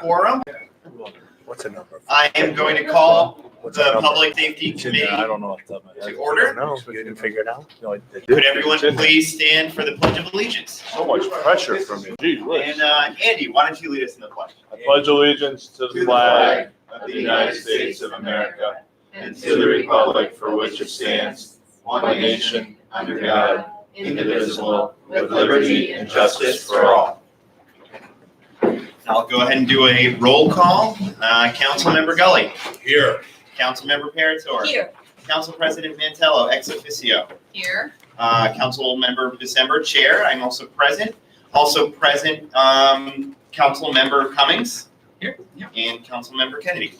quorum. What's the number? I am going to call the Public Safety Committee I don't know off the top of my head. to order. No, you didn't figure it out? No, I did. Could everyone please stand for the Pledge of Allegiance? So much pressure from you. Gee whiz. And Andy, why don't you lead us in the pledge? I pledge allegiance to the flag of the United States of America and to the republic for which it stands, one nation, under God, indivisible, with liberty and justice for all. I'll go ahead and do a roll call. Councilmember Gully. Here. Councilmember Parator. Here. Council President Mantello, ex officio. Here. Councilmember December, Chair. I'm also present. Also present, Councilmember Cummings. Here. And Councilmember Kennedy.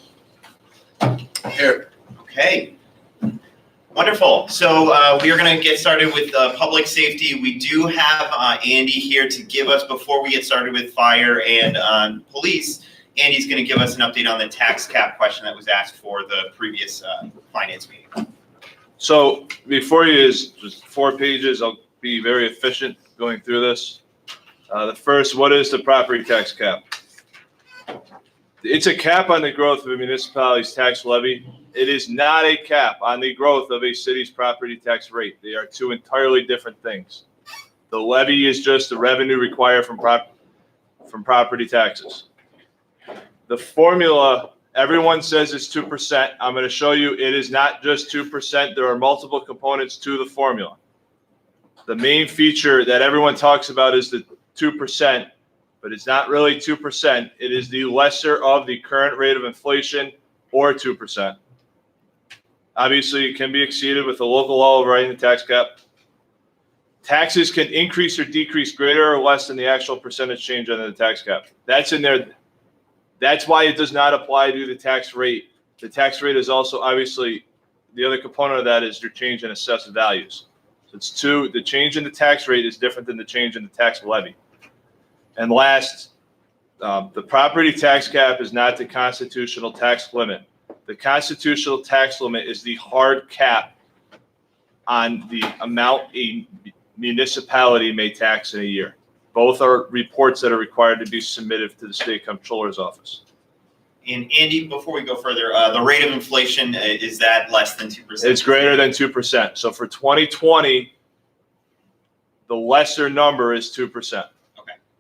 Here. Okay. Wonderful. So we are going to get started with public safety. We do have Andy here to give us, before we get started with fire and police, Andy's going to give us an update on the tax cap question that was asked for the previous finance meeting. So before you is just 4 pages. I'll be very efficient going through this. The first, what is the property tax cap? It's a cap on the growth of a municipality's tax levy. It is not a cap on the growth of a city's property tax rate. They are two entirely different things. The levy is just the revenue required from property taxes. The formula, everyone says it's 2%. I'm going to show you it is not just 2%. There are multiple components to the formula. The main feature that everyone talks about is the 2%, but it's not really 2%. It is the lesser of the current rate of inflation, or 2%. Obviously, it can be exceeded with the local law overriding the tax cap. Taxes can increase or decrease greater or less than the actual percentage change under the tax cap. That's in there. That's why it does not apply to the tax rate. The tax rate is also, obviously, the other component of that is your change in assessed values. So it's two. The change in the tax rate is different than the change in the tax levy. And last, the property tax cap is not the constitutional tax limit. The constitutional tax limit is the hard cap on the amount a municipality may tax in a year. Both are reports that are required to be submitted to the state comptroller's office. And Andy, before we go further, the rate of inflation, is that less than 2%? It's greater than 2%. So for 2020, the lesser number is 2%.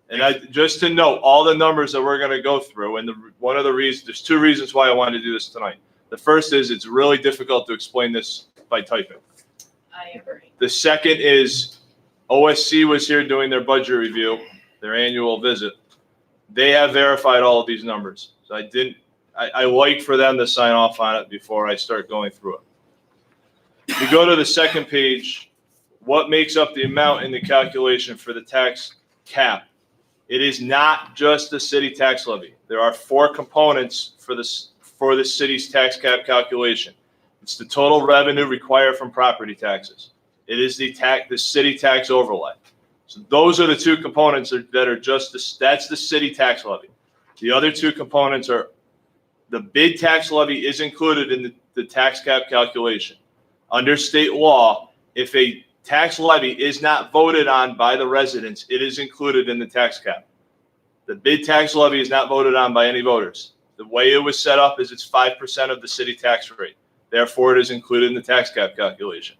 And just to note, all the numbers that we're going to go through, and one of the reasons, there's 2 reasons why I wanted to do this tonight. The first is it's really difficult to explain this by typing. I agree. The second is OSC was here doing their budget review, their annual visit. They have verified all of these numbers. So I like for them to sign off on it before I start going through it. If you go to the second page, what makes up the amount in the calculation for the tax cap? It is not just the city tax levy. There are 4 components for the city's tax cap calculation. It's the total revenue required from property taxes. It is the city tax overlay. So those are the 2 components that are just that's the city tax levy. The other 2 components are the bid tax levy is included in the tax cap calculation. Under state law, if a tax levy is not voted on by the residents, it is included in the tax cap. The bid tax levy is not voted on by any voters. The way it was set up is it's 5% of the city tax rate. Therefore, it is included in the tax cap calculation.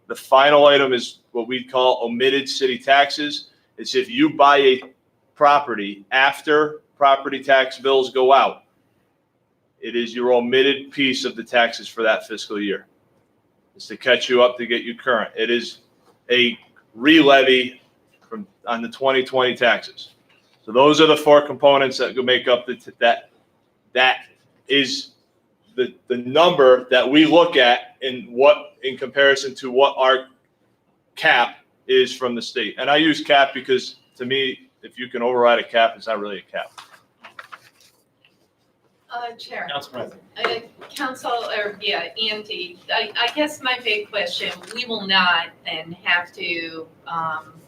The final item is what we call omitted city taxes. It's if you buy a property after property tax bills go out, it is your omitted piece of the taxes for that fiscal year. It's to catch you up to get you current. It is a re-levy on the 2020 taxes. So those are the 4 components that make up that is the number that we look at in comparison to what our cap is from the state. And I use cap because to me, if you can override a cap, it's not really a cap. Chair. Council President. Andy, I guess my big question, we will not then have to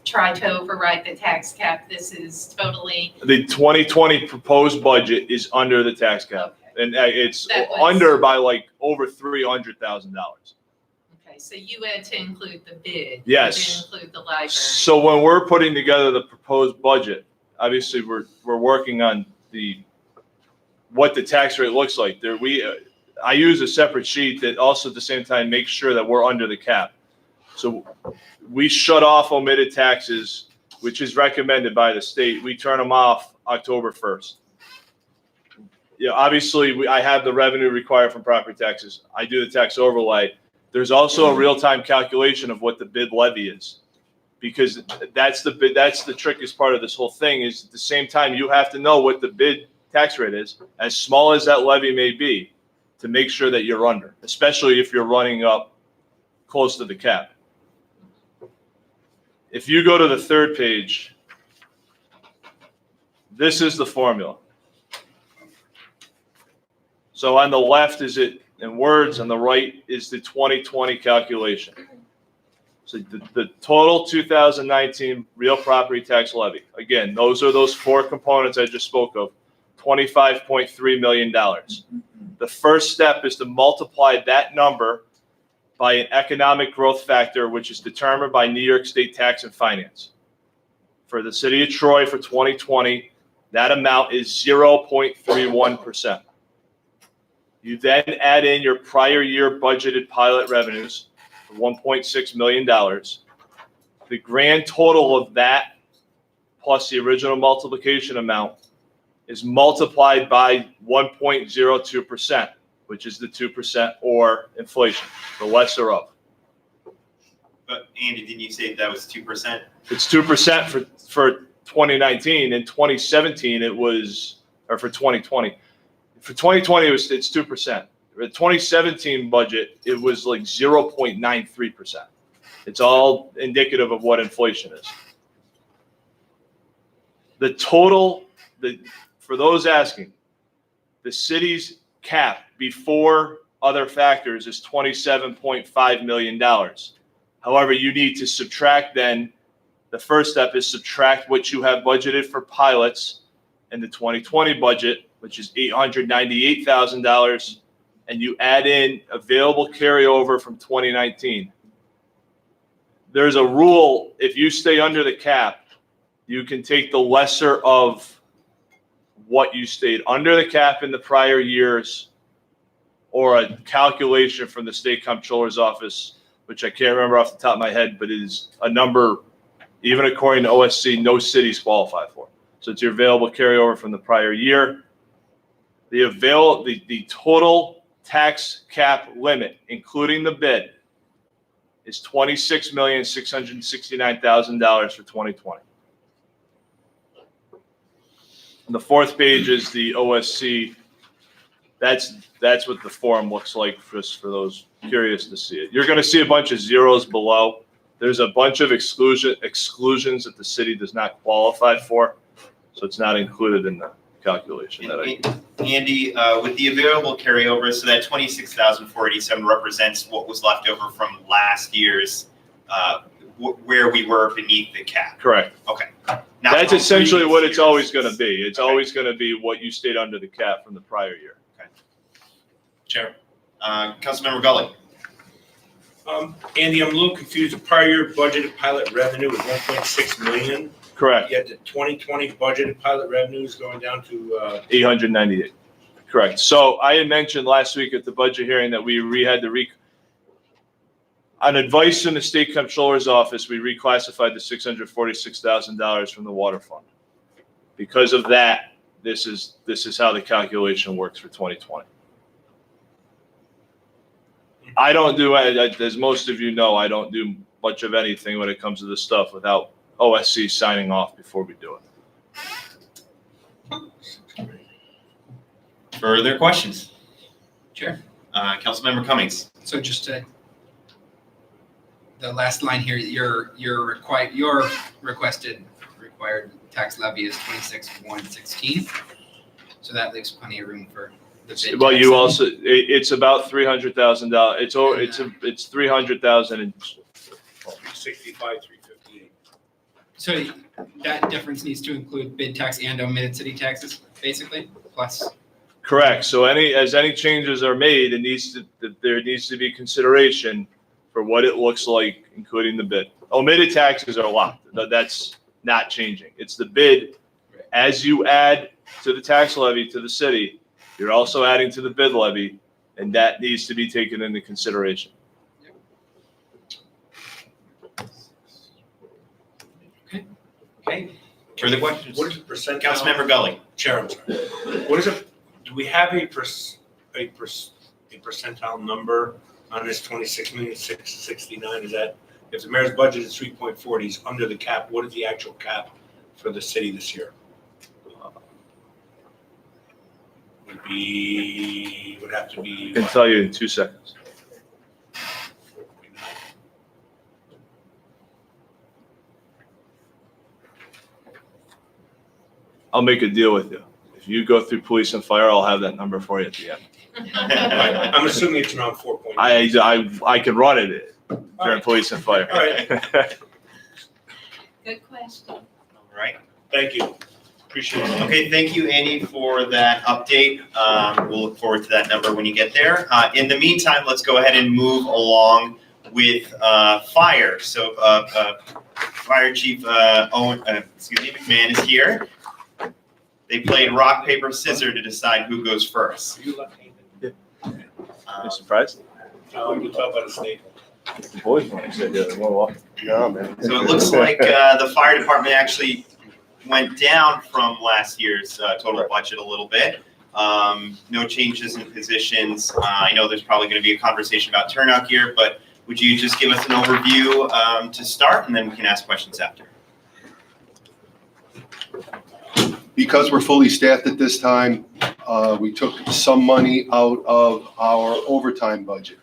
try to override the tax cap. This is totally. The 2020 proposed budget is under the tax cap. Okay. And it's under by like over $300,000. Okay, so you had to include the bid. Yes. You didn't include the library. So when we're putting together the proposed budget, obviously we're working on the what the tax rate looks like. I use a separate sheet that also at the same time makes sure that we're under the cap. So we shut off omitted taxes, which is recommended by the state. We turn them off October 1st. Obviously, I have the revenue required from property taxes. I do the tax overlay. There's also a real-time calculation of what the bid levy is, because that's the trickiest part of this whole thing. Is at the same time you have to know what the bid tax rate is, as small as that levy may be, to make sure that you're under, especially if you're running up close to the cap. If you go to the third page, this is the formula. So on the left is it in words, on the right is the 2020 calculation. So the total 2019 real property tax levy, again, those are those four components I just spoke of, $25.3 million. The first step is to multiply that number by an economic growth factor, which is determined by New York State Tax and Finance. For the city of Troy for 2020, that amount is 0.31%. You then add in your prior year budgeted pilot revenues of $1.6 million. The grand total of that plus the original multiplication amount is multiplied by 1.02%, which is the 2% or inflation, the lesser of. But Andy, didn't you say that was 2%? It's 2% for 2019. In 2017, it was, or for 2020. For 2020, it's 2%. The 2017 budget, it was like 0.93%. It's all indicative of what inflation is. The total, for those asking, the city's cap before other factors is $27.5 million. However, you need to subtract then, the first step is subtract what you have budgeted for pilots in the 2020 budget, which is $898,000, and you add in available carryover from 2019. There's a rule, if you stay under the cap, you can take the lesser of what you stayed under the cap in the prior years, or a calculation from the state comptroller's office, which I can't remember off the top of my head, but is a number, even according to OSC, no cities qualify for. So it's your available carryover from the prior year. The total tax cap limit, including the bid, is $26,669,000 for 2020. And the fourth page is the OSC. That's what the form looks like, just for those curious to see it. You're going to see a bunch of zeros below. There's a bunch of exclusions that the city does not qualify for, so it's not included in the calculation that I. Andy, with the available carryover, so that 26,487 represents what was left over from last year's, where we were beneath the cap. Correct. Okay. That's essentially what it's always going to be. It's always going to be what you stayed under the cap from the prior year. Chair. Councilmember Gully. Andy, I'm a little confused. The prior year budgeted pilot revenue was 1.6 million. Correct. Yet the 2020 budgeted pilot revenue is going down to 898. Correct. So I had mentioned last week at the budget hearing that we had to on advice from the state comptroller's office, we reclassified the $646,000 from the water fund. Because of that, this is how the calculation works for 2020. I don't do, as most of you know, I don't do much of anything when it comes to this stuff without OSC signing off before we do it. Further questions? Chair. Councilmember Cummings. So just to the last line here, your requested required tax levy is 26,116. So that leaves plenty of room for the bid. Well, tax. you also, it's about $300,000. It's 300,000 and 65, 358. So that difference needs to include bid tax and omitted city taxes, basically, plus. correct. So as any changes are made, there needs to be consideration for what it looks like, including the bid. Omitted taxes are locked. That's not changing. It's the bid. As you add to the tax levy to the city, You're also adding to the bid levy, and that needs to be taken into consideration. Okay, further questions? What is the percentile? Councilmember Gully. Chair, I'm sorry. What is it, do we have a percentile number on this 26,669,000? Is that, if the mayor's budget is 3.4, he's under the cap, what is the actual cap for the city this year? Would have to be. I can tell you in 2 seconds. I'll make a deal with you. If you go through police and fire, I'll have that number for you at the end. I'm assuming it's around 4.8. I can run it during police and fire. All right. Good question. All right. Thank you. Appreciate it. Okay, thank you, Andy, for that update. We'll look forward to that number when you get there. In the meantime, let's go ahead and move along with fire. So Fire Chief McMahon is here. They played rock, paper, scissors to decide who goes first. You left-handed. You surprised? No, you can tell by the state. The boys want to say the one. No, man. So it looks like the fire department actually went down from last year's total budget a little bit. No changes in positions. I know there's probably going to be a conversation about turnout gear, but would you just give us an overview to start, and then we can ask questions after? Because we're fully staffed at this time, we took some money out of our overtime budget.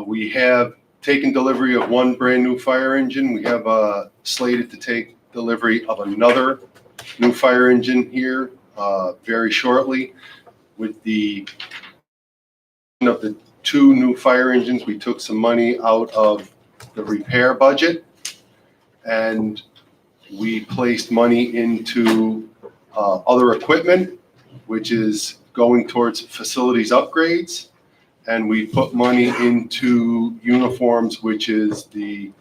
We have taken delivery of one brand new fire engine. We have slated to take delivery of another new fire engine here very shortly. With the of the 2 new fire engines, we took some money out of the repair budget, and we placed money into other equipment, which is going towards facilities upgrades, and we put money into uniforms, which is the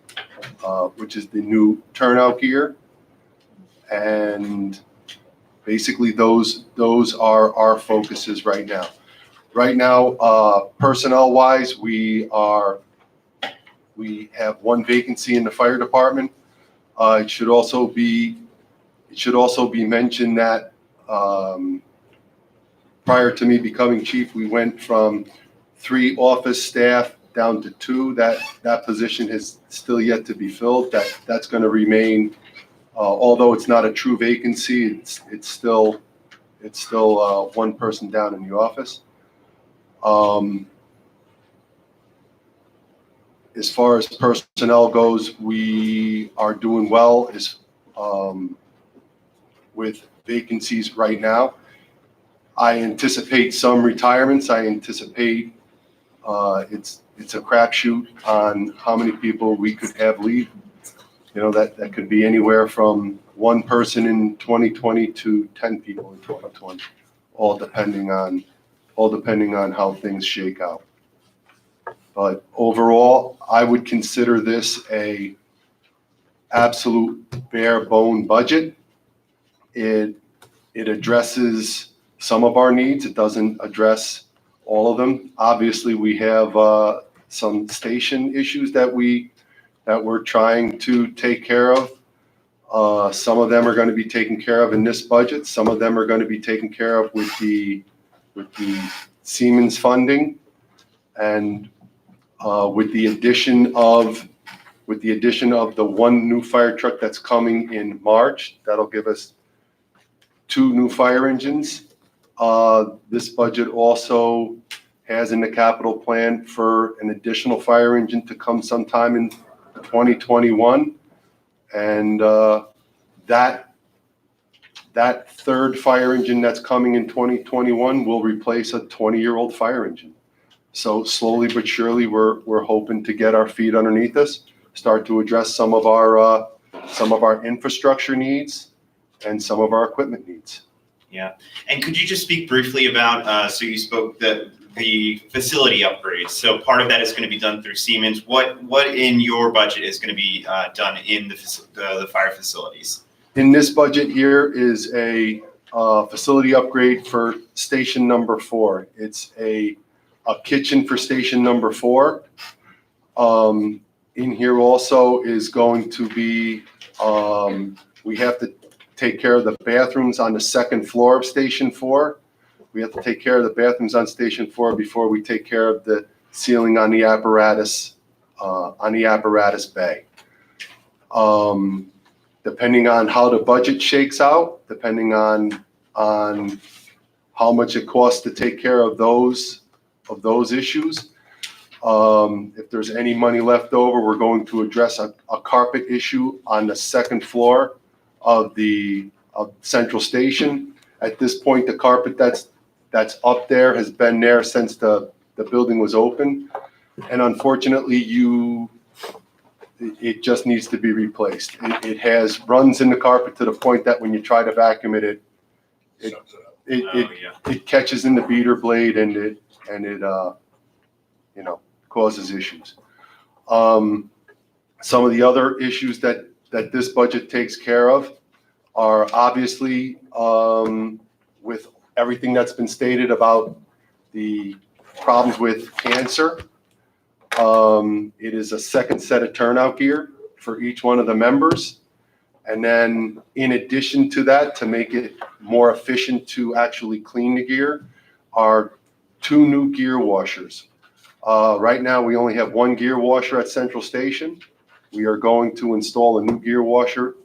new turnout gear. And basically those are our focuses right now. Right now, personnel-wise, we have 1 vacancy in the fire department. It should also be mentioned that prior to me becoming chief, we went from 3 office staff down to 2. That position is still yet to be filled. That's going to remain, although it's not a true vacancy. It's still 1 person down in the office. As far as personnel goes, we are doing well with vacancies right now. I anticipate some retirements. I anticipate it's a crapshoot on how many people we could have leave. That could be anywhere from 1 person in 2020 to 10 people in 2020, all depending on how things shake out. But overall, I would consider this a absolute bare bone budget. It addresses some of our needs. It doesn't address all of them. Obviously, we have some station issues that we're trying to take care of. Some of them are going to be taken care of in this budget. Some of them are going to be taken care of with the Siemens funding, and with the addition of the 1 new fire truck that's coming in March. That'll give us 2 new fire engines. This budget also has in the capital plan for an additional fire engine to come sometime in 2021. And that 3rd fire engine that's coming in 2021 will replace a 20-year-old fire engine. So slowly but surely, we're hoping to get our feet underneath us, start to address some of our infrastructure needs and some of our equipment needs. Yeah, and could you just speak briefly about, so you spoke the facility upgrades. So part of that is going to be done through Siemens. What in your budget is going to be done in the fire facilities? In this budget here is a facility upgrade for station number 4. It's a kitchen for station number 4. In here also is going to be, we have to take care of the bathrooms on the second floor of Station 4. We have to take care of the bathrooms on Station 4 before we take care of the ceiling on the apparatus bay. Depending on how the budget shakes out, depending on how much it costs to take care of those issues. If there's any money left over, we're going to address a carpet issue on the second floor of Central Station. At this point, the carpet that's up there has been there since the building was open. And unfortunately, it just needs to be replaced. It has runs in the carpet to the point that when you try to vacuum it catches in the beater blade and it causes issues. Some of the other issues that this budget takes care of are obviously with everything that's been stated about the problems with cancer. It is a second set of turnout gear for each one of the members. And then in addition to that, to make it more efficient to actually clean the gear, are 2 new gear washers. Right now, we only have 1 gear washer at Central Station. We are going to install a new gear washer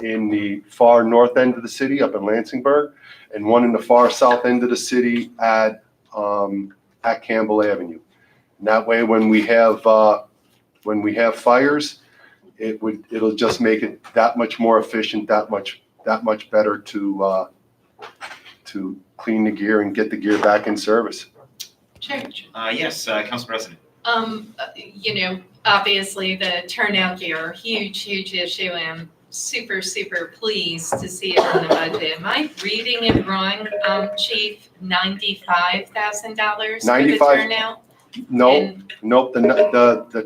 in the far north end of the city up in Lansingburg, and one in the far south end of the city at Campbell Avenue. And that way, when we have fires, it'll just make it that much more efficient, that much better to clean the gear and get the gear back in service. Sure. Yes, Council President. Obviously the turnout gear, huge issue. I'm super pleased to see it on the budget. Am I reading it wrong, Chief? $95,000 for the turnout? Nope. The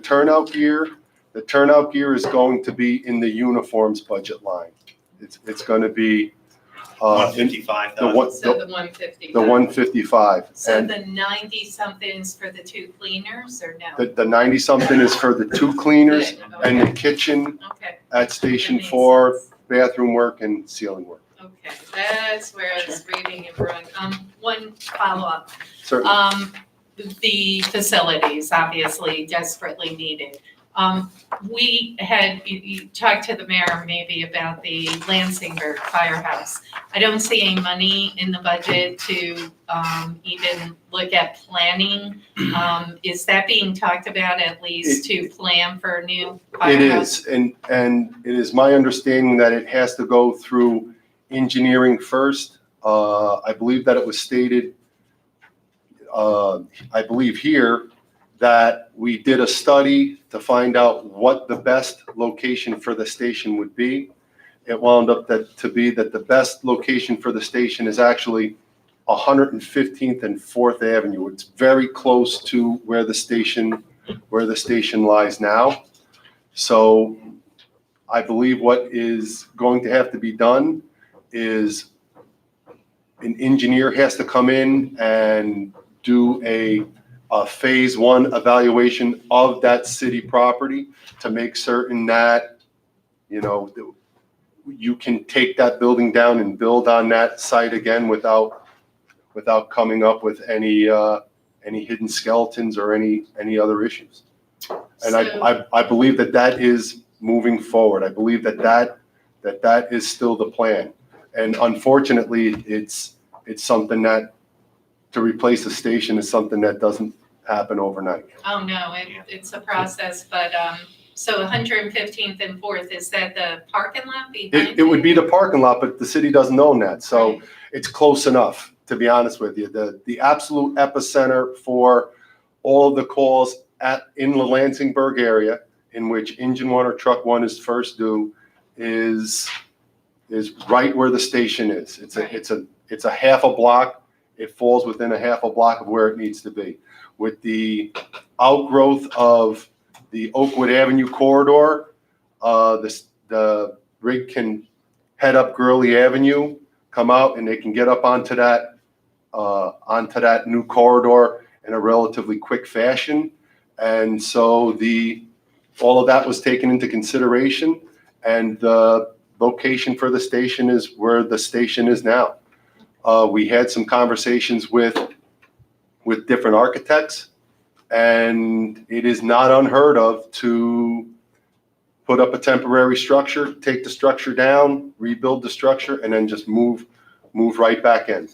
turnout gear is going to be in the uniforms budget line. It's going to be $155,000. So the 150. The 155. So And the 90-something is for the 2 cleaners, or no? the 90-something is for the 2 cleaners Good, and okay. the kitchen Okay, at Station That makes 4, sense. bathroom work and ceiling work. okay, that's where I was reading it wrong. One follow-up. Certainly. The facilities, obviously desperately needed. We had, you talked to the mayor maybe about the Lansingburg Firehouse. I don't see any money in the budget to even look at planning. Is that being talked about at least to plan for a new firehouse? It is, and it is my understanding that it has to go through engineering first. I believe that it was stated, I believe here, that we did a study to find out what the best location for the station would be. It wound up to be that the best location for the station is actually 115th and 4th Avenue. It's very close to where the station lies now. So I believe what is going to have to be done is an engineer has to come in and do a phase 1 evaluation of that city property to make certain that, you can take that building down and build on that site again without coming up with any hidden skeletons or any other issues. And I believe that is moving forward. I believe that is still the plan. And unfortunately, it's something that to replace the station is something that doesn't happen overnight. Oh, no, it's a process, but, so 115th and 4th, is that the parking lot behind? It would be the parking lot, but the city doesn't own that, so it's close enough, to be honest with you. The absolute epicenter for all of the calls in the Lansingburg area, in which engine 1 or truck 1 is first due, is right where the station is. It's a half a block. It falls within a half a block of where it needs to be. With the outgrowth of the Oakwood Avenue corridor, the rig can head up Gurley Avenue come out and they can get up onto that new corridor in a relatively quick fashion. And so all of that was taken into consideration, and the location for the station is where the station is now. We had some conversations with different architects, and it is not unheard of to put up a temporary structure, take the structure down, rebuild the structure, and then just move right back in.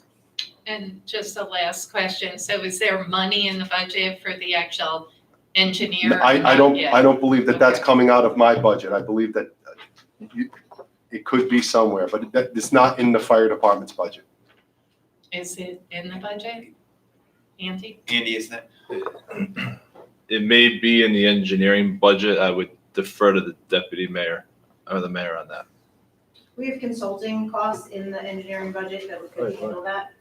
And just a last question, so is there money in the budget for the actual engineer? I don't believe that that's Okay. coming out of my budget. I believe that it could be somewhere, but it's not in the fire department's budget. Is it in the budget? Andy? Andy, is that? It may be in the engineering budget. I would defer to the deputy mayor or the mayor on that. We have consulting costs in the engineering budget that could handle that.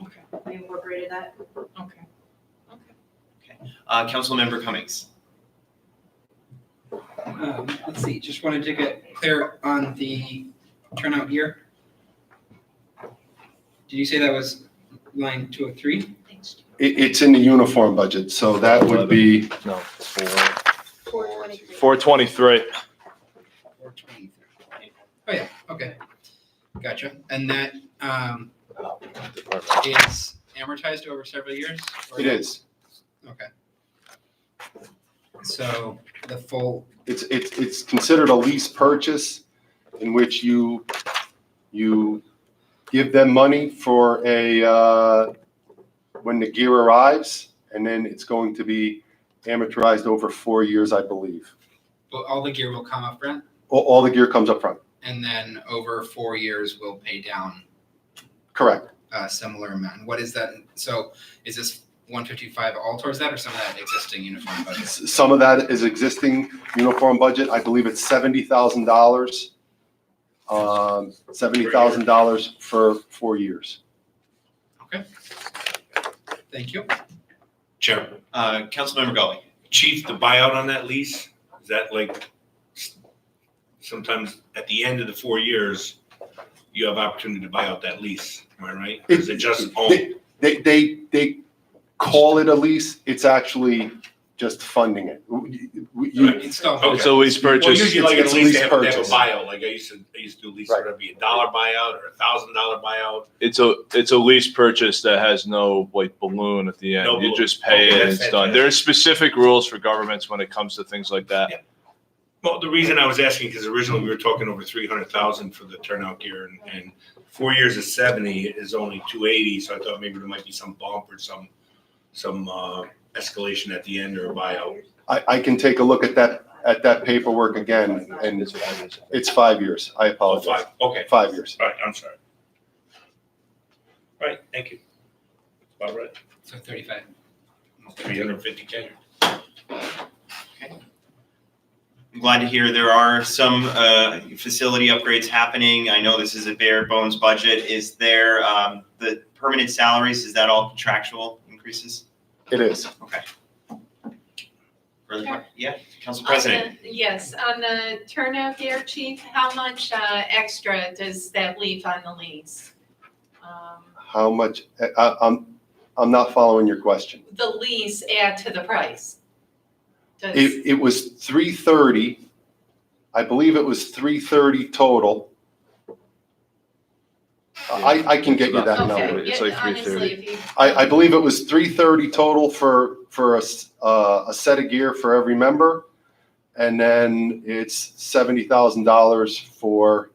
Okay. We incorporated that. Okay. Councilmember Cummings. Let's see, just wanted to get clear on the turnout gear. Did you say that was line 203? It's in the uniform budget, so that would be, No, 423. 423. 423. Oh, yeah, okay. Gotcha. And that is amortized over several years? or- it is. Okay. So the full, It's considered a lease purchase in which you give them money for when the gear arrives, and then it's going to be amortized over 4 years, I believe. well, all the gear will come up front, All the gear comes up front. and then over 4 years, we'll pay down Correct. a similar amount. What is that? So is this 155 all towards that, or some of that existing uniform budget? Some of that is existing uniform budget. I believe it's $70,000. $70,000 for 4 years. Thank you. Chair, Councilmember Gully. Chief, the buyout on that lease, is that like, sometimes at the end of the 4 years, you have opportunity to buy out that lease, am I right? Or is it just owned? They call it a lease. It's actually just funding it. Install. Okay. It's a lease Well, purchase. usually like at It's a least lease they have a purchase. buyout, like I used to do leases, Right. whether it be $1 buyout or $1,000 buyout. It's a lease purchase that has no like balloon at the end. No You balloon. just pay Okay, it and that's it's done. fantastic. There's specific rules for governments when it comes to things like that. Yeah. Well, the reason I was asking, because originally we were talking over 300,000 for the turnout gear, and 4 years of 70 is only 280, so I thought maybe there might be some bump or some escalation at the end or a buyout. I can take a look at that paperwork again, and it's 5 years. I Oh, apologize. 5, okay, 5 years. all right, I'm sorry. All right, thank you. All right, So 35. 350K. I'm glad to hear there are some facility upgrades happening. I know this is a bare bones budget. Is there the permanent salaries, is that all contractual increases? It is. Okay. Further part? Yeah, Council On President. Yes, on the turnout gear, chief, how much extra does that leave on the lease? How much, I'm not following your question. The lease add to the price? Does- It was 330. I believe it was 330 total. I can get you that Okay. number. Okay, It's yeah, like honestly, 330. if you. I believe it was 330 total for a set of gear for every member. And then it's $70,000 for,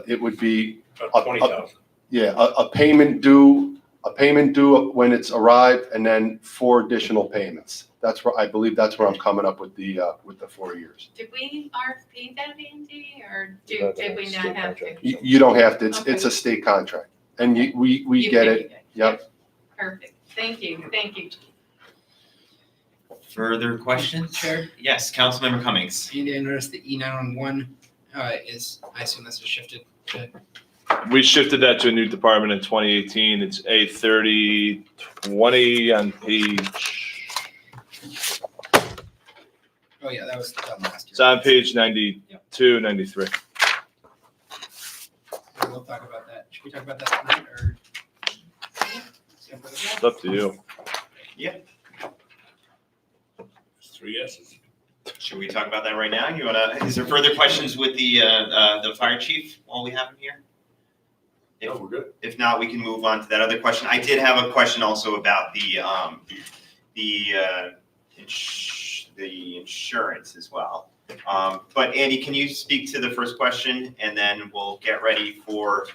it would be, About 20,000. yeah, a payment due when it's arrived, and then 4 additional payments. I believe that's where I'm coming up with the 4 years. Did we RFP that, Andy, or did we not have to? You don't have to, it's a state contract, and we You get figured it. Yep. Perfect, thank you. Further questions? Chair? Yes, Councilmember Cummings. Andy, I noticed the E911 is, I assume this is shifted to, We shifted that to a new department in 2018. It's A3020 on page, oh yeah, that was done last year. it's on page 92, 93. What we'll talk about that. Should we talk about that tonight or? It's up to you. Three yeses. Should we talk about that right now? Is there further questions with the fire chief while we have him here? No, we're good. If not, we can move on to that other question. I did have a question also about the insurance as well. But Andy, can you speak to the first question, and then we'll get ready for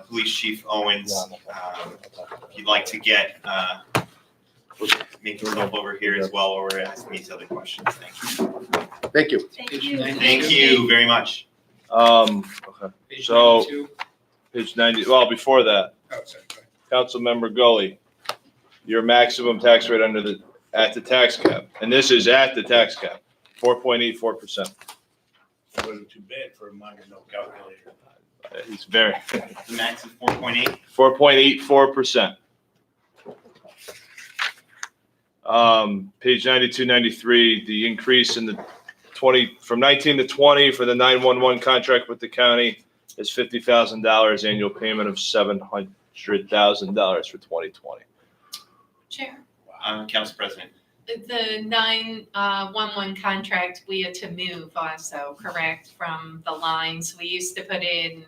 Police Chief Owens. If you'd like to get make yourself over here as well, or we're asking these other questions. Thank you. Thank you. Thank you. Thank you very much. Okay, Page So- 92. page 90, well, before that, Oh, sorry. Go ahead. Councilmember Gully, your maximum tax rate at the tax cap, and this is at the tax cap, 4.84%. Wasn't too bad for a minor no calculator. It's very, The max is 4.8. 4.84%. Page 92, 93, the increase in the from 19 to 20 for the 911 contract with the county is $50,000, annual payment of $700,000 for 2020. Chair, Council President. the 911 contract, we had to move also, correct, from the lines we used to put in.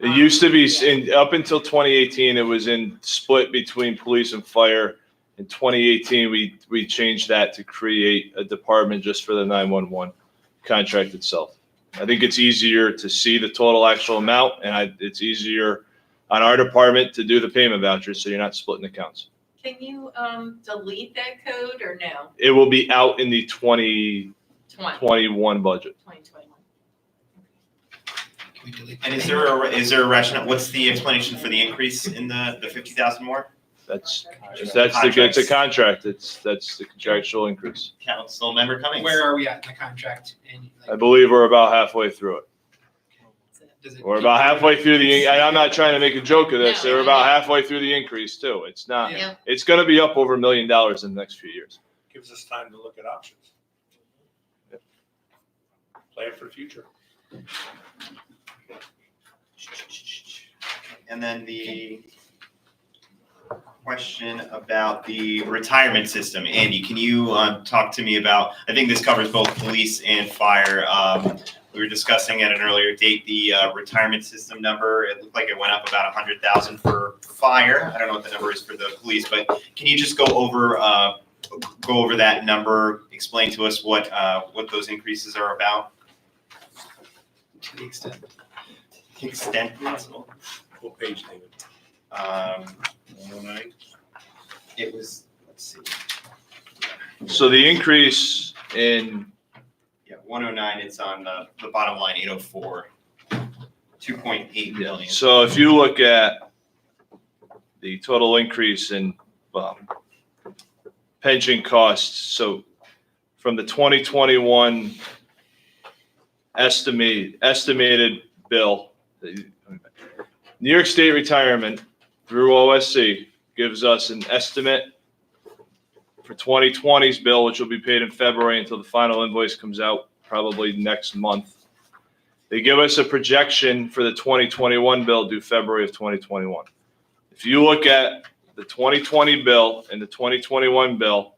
It used to be, up until 2018, it was split between police and fire. In 2018, we changed that to create a department just for the 911 contract itself. I think it's easier to see the total actual amount, and it's easier on our department to do the payment vouchers, so you're not splitting accounts. Can you delete that code or no? It will be out in the 2021 budget. 2021. Can we delete And that? is there a rationale? What's the explanation for the increase in the 50,000 more? It's a contract. That's the contractual increase. Council Member Cummings. Where are we at in the contract? And like, I believe we're about halfway through it. does it We're about halfway through and I'm not trying to make a joke of this. No, We're I about know. halfway through the increase too. It's not, Yeah. it's gonna be up over $1 million in the next few years. Gives us time to look at options. Plan for the future. And then the question about the retirement system. Andy, can you talk to me about, I think this covers both police and fire. We were discussing at an earlier date the retirement system number. It looked like it went up about 100,000 for fire. I don't know what the number is for the police, but can you just go over that number, explain to us what those increases are about? to the extent? Extent possible. What page, David? 109? It was, let's see. So the increase in, Yeah, 109, it's on the bottom line, 804, 2.8 million. so if you look at the total increase in pension costs, so from the 2021 estimated bill, New York State Retirement through OSC gives us an estimate for 2020's bill, which will be paid in February until the final invoice comes out probably next month. They give us a projection for the 2021 bill due February of 2021. If you look at the 2020 bill and the 2021 bill,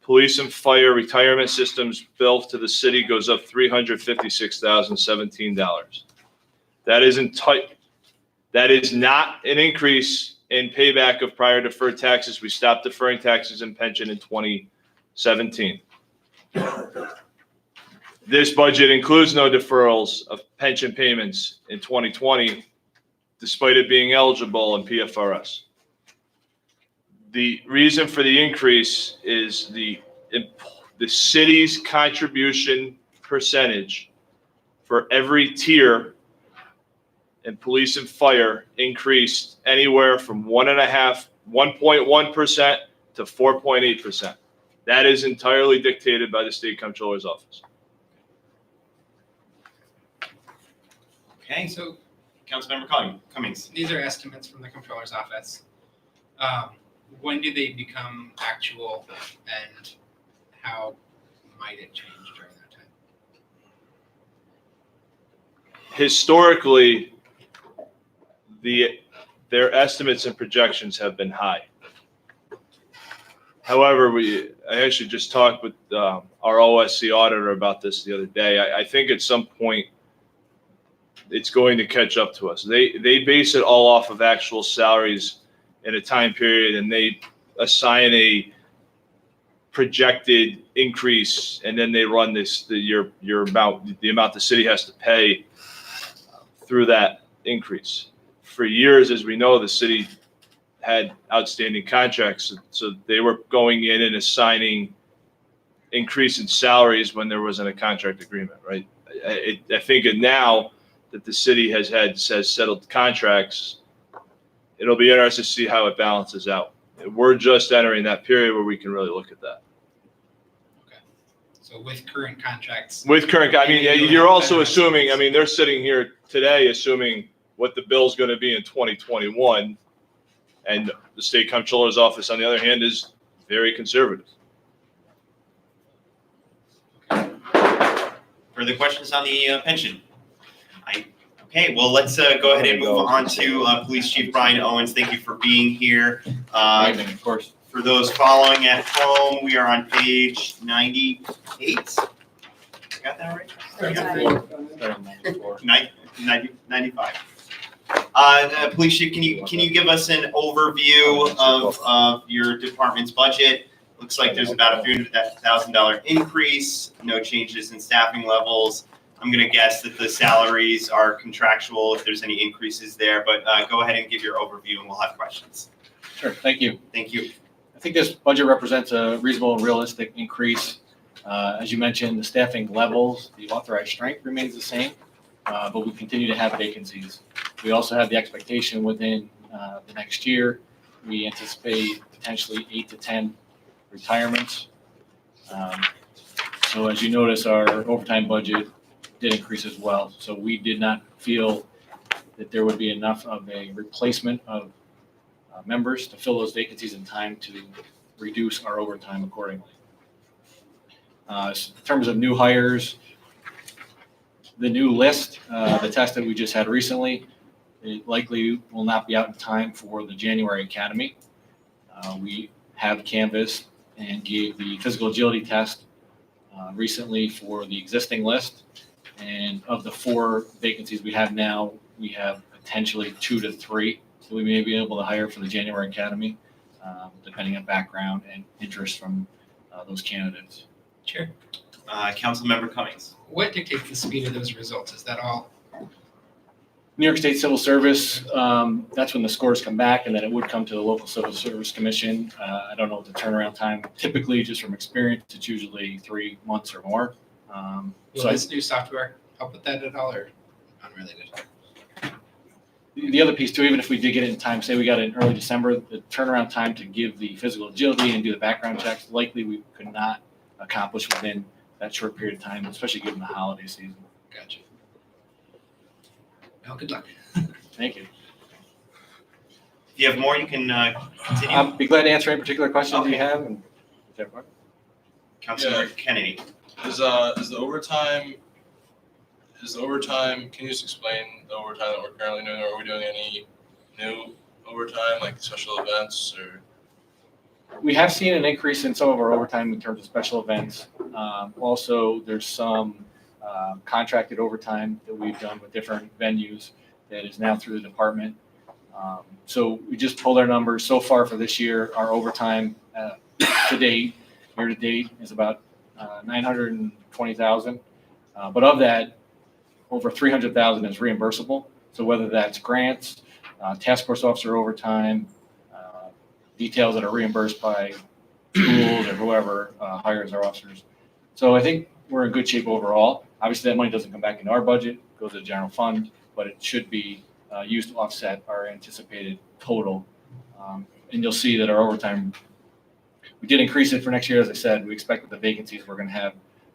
police and fire retirement systems bill to the city goes up $356,017. That is not an increase in payback of prior deferred taxes. We stopped deferring taxes and pension in 2017. This budget includes no deferrals of pension payments in 2020, despite it being eligible in PFRS. The reason for the increase is the city's contribution percentage for every tier in police and fire increased anywhere from 1.1% to 4.8%. That is entirely dictated by the state comptroller's office. Okay, So Councilmember Cummings. these are estimates from the controller's office. When do they become actual, and how might it change during that time? Historically, their estimates and projections have been high. However, I actually just talked with our OSC auditor about this the other day. I think at some point it's going to catch up to us. They base it all off of actual salaries in a time period, and they assign a projected increase, and then they run the amount the city has to pay through that increase. For years, as we know, the city had outstanding contracts, so they were going in and assigning increase in salaries when there wasn't a contract agreement, right? I think now that the city has settled contracts, it'll be interesting to see how it balances out. We're just entering that period where we can really look at that. So with current contracts. With current, I mean, Maybe you'll you're have also better assuming, I estimates. mean, they're sitting here today assuming what the bill's going to be in 2021. And the state comptroller's office, on the other hand, is very conservative. Further questions on the pension? Okay, well, let's go ahead and move on to Police Chief Brian Owens. Thank you for being here. Of course. For those following at home, we are on page 98. Got that right? Right. 95. Police Chief, can you give us an overview of your department's budget? Looks like there's about a $300,000 increase, no changes in staffing levels. I'm gonna guess that the salaries are contractual if there's any increases there, but go ahead and give your overview and we'll have questions. Sure, thank you. Thank you. I think this budget represents a reasonable and realistic increase. As you mentioned, the staffing levels, the authorized strength remains the same, but we continue to have vacancies. We also have the expectation within the next year, we anticipate potentially 8 to 10 retirements. So as you notice, our overtime budget did increase as well. So we did not feel that there would be enough of a replacement of members to fill those vacancies in time to reduce our overtime accordingly. In terms of new hires, the new list, the test that we just had recently, it likely will not be out in time for the January Academy. We have canvassed and gave the physical agility test recently for the existing list. And of the 4 vacancies we have now, we have potentially 2 to 3 that we may be able to hire for the January Academy, depending on background and interest from those candidates. Chair, Councilmember Cummings. what dictates the speed of those results? Is that all? New York State Civil Service, that's when the scores come back, and then it would come to the local Civil Service Commission. I don't know what the turnaround time, typically just from experience, it's usually 3 months or more. Will So this new software help with that at all or unrelated? the other piece too, even if we did get it in time, say we got it in early December, the turnaround time to give the physical agility and do the background checks, likely we could not accomplish within that short period of time, especially given the holiday season. Gotcha. Well, good luck. Thank you. If you have more, you can continue. I'll be glad to answer any particular questions you have. And Councilmember Kennedy. Is the overtime, can you just explain the overtime that we're currently doing? Are we doing any new overtime, like special events or? we have seen an increase in some of our overtime in terms of special events. Also, there's some contracted overtime that we've done with different venues that is now through the department. So we just pulled our numbers so far for this year. Our overtime to date, year to date, is about 920,000. But of that, over 300,000 is reimbursable. So whether that's grants, task force officer overtime, details that are reimbursed by schools or whoever hires our officers. So I think we're in good shape overall. Obviously, that money doesn't come back into our budget, goes to the general fund, but it should be used to offset our anticipated total. And you'll see that our overtime, we did increase it for next year. As I said, we expect that the vacancies we're going to have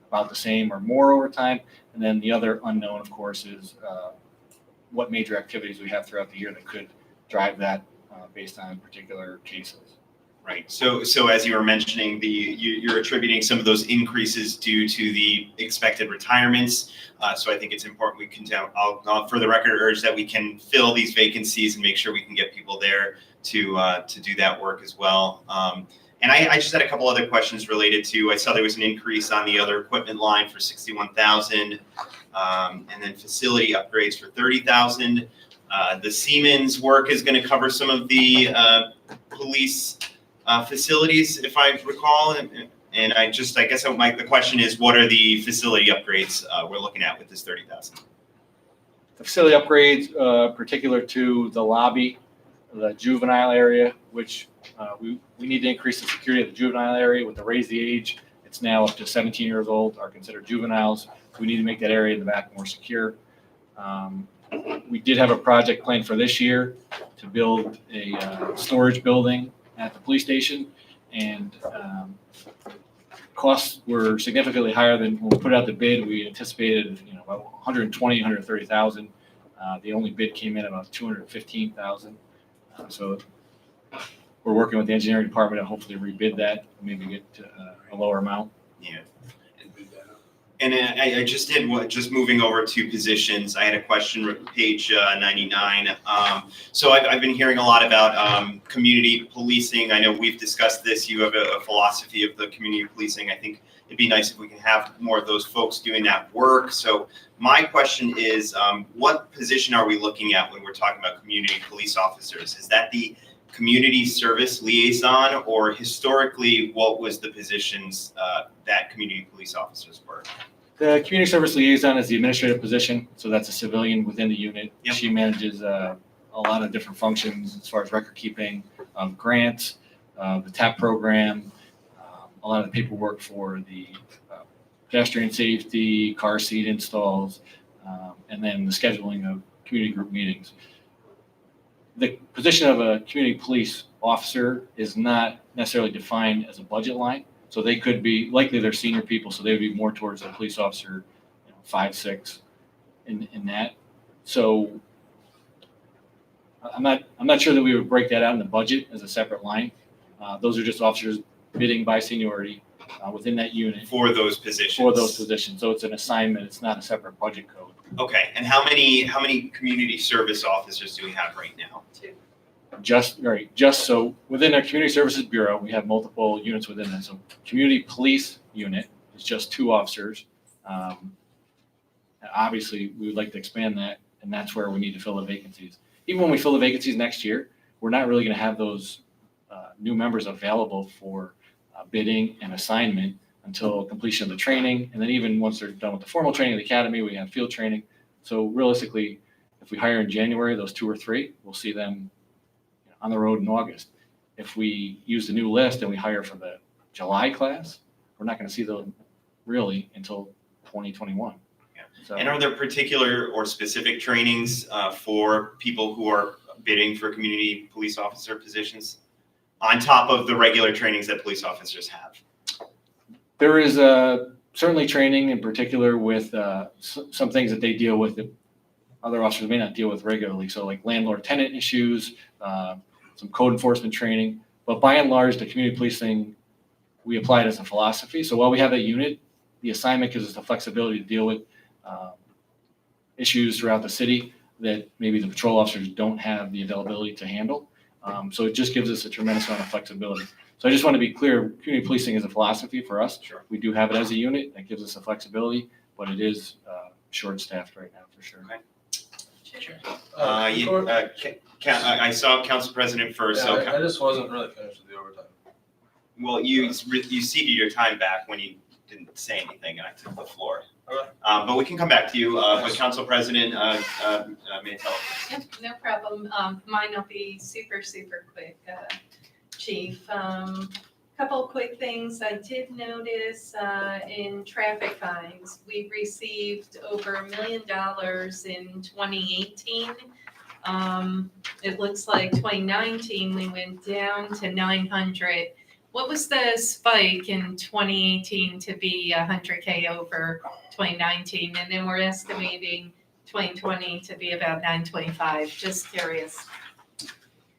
about the same or more overtime. And then the other unknown, of course, is what major activities we have throughout the year that could drive that based on particular cases. Right, so as you were mentioning, you're attributing some of those increases due to the expected retirements. So I think it's important we can, I'll for the record urge that we can fill these vacancies and make sure we can get people there to do that work as well. And I just had a couple other questions related to, I saw there was an increase on the other equipment line for 61,000, and then facility upgrades for 30,000. The Siemens work is going to cover some of the police facilities, if I recall, and I guess the question is, what are the facility upgrades we're looking at with this 30,000? The facility upgrades, particular to the lobby, the juvenile area, which we need to increase the security of the juvenile area with the raise the age. It's now up to 17 years old, are considered juveniles. So we need to make that area in the back more secure. We did have a project planned for this year to build a storage building at the police station, and costs were significantly higher than when we put out the bid. We anticipated, about 120, 130,000. The only bid came in about 215,000. So we're working with the engineering department to hopefully rebid that, maybe get to a lower amount. Yeah. And I just did just moving over to positions. I had a question, page 99. So I've been hearing a lot about community policing. I know we've discussed this. You have a philosophy of the community policing. I think it'd be nice if we can have more of those folks doing that work. So my question is, what position are we looking at when we're talking about community police officers? Is that the community service liaison, or historically, what was the positions that community police officers were? The community service liaison is the administrative position, so that's a civilian within the unit. Yep. She manages a lot of different functions as far as record keeping, grants, the TAP program, a lot of the paperwork for the pedestrian safety, car seat installs, and then the scheduling of community group meetings. The position of a community police officer is not necessarily defined as a budget line. So they could be, likely they're senior people, so they would be more towards a police officer, 5, 6 in that. So I'm not sure that we would break that out in the budget as a separate line. Those are just officers bidding by seniority within that unit For those positions? for those positions. So it's an assignment, it's not a separate budget code. Okay, and how many community service officers do we have right now? Just so within our community services bureau, we have multiple units within that. So community police unit is just 2 officers. Obviously, we would like to expand that, and that's where we need to fill the vacancies. Even when we fill the vacancies next year, we're not really going to have those new members available for bidding and assignment until completion of the training. And then even once they're done with the formal training of the academy, we have field training. So realistically, if we hire in January, those 2 or 3, we'll see them on the road in August. If we use the new list and we hire for the July class, we're not going to see them really until 2021. Yeah. So, And are there particular or specific trainings for people who are bidding for community police officer positions on top of the regular trainings that police officers have? there is certainly training in particular with some things that they deal with that other officers may not deal with regularly. So like landlord-tenant issues, some code enforcement training. But by and large, the community policing, we apply it as a philosophy. So while we have a unit, the assignment gives us the flexibility to deal with issues throughout the city that maybe the patrol officers don't have the availability to handle. So it just gives us a tremendous amount of flexibility. So I just want to be clear, community policing is a philosophy for us. Sure. We do have it as a unit. That gives us the flexibility, but it is short-staffed right now for sure. Okay. Sure. I saw Council President first, so, I just wasn't really finished with the overtime. well, you ceded your time back when you didn't say anything and I took the floor. Okay. But we can come back to you, but Council President Mantella. Yep, no problem. Mine will be super quick, Chief. Couple quick things. I did notice in traffic fines, we received over $1 million in 2018. It looks like 2019, we went down to 900. What was the spike in 2018 to be 100K over 2019? And then we're estimating 2020 to be about 925. Just curious.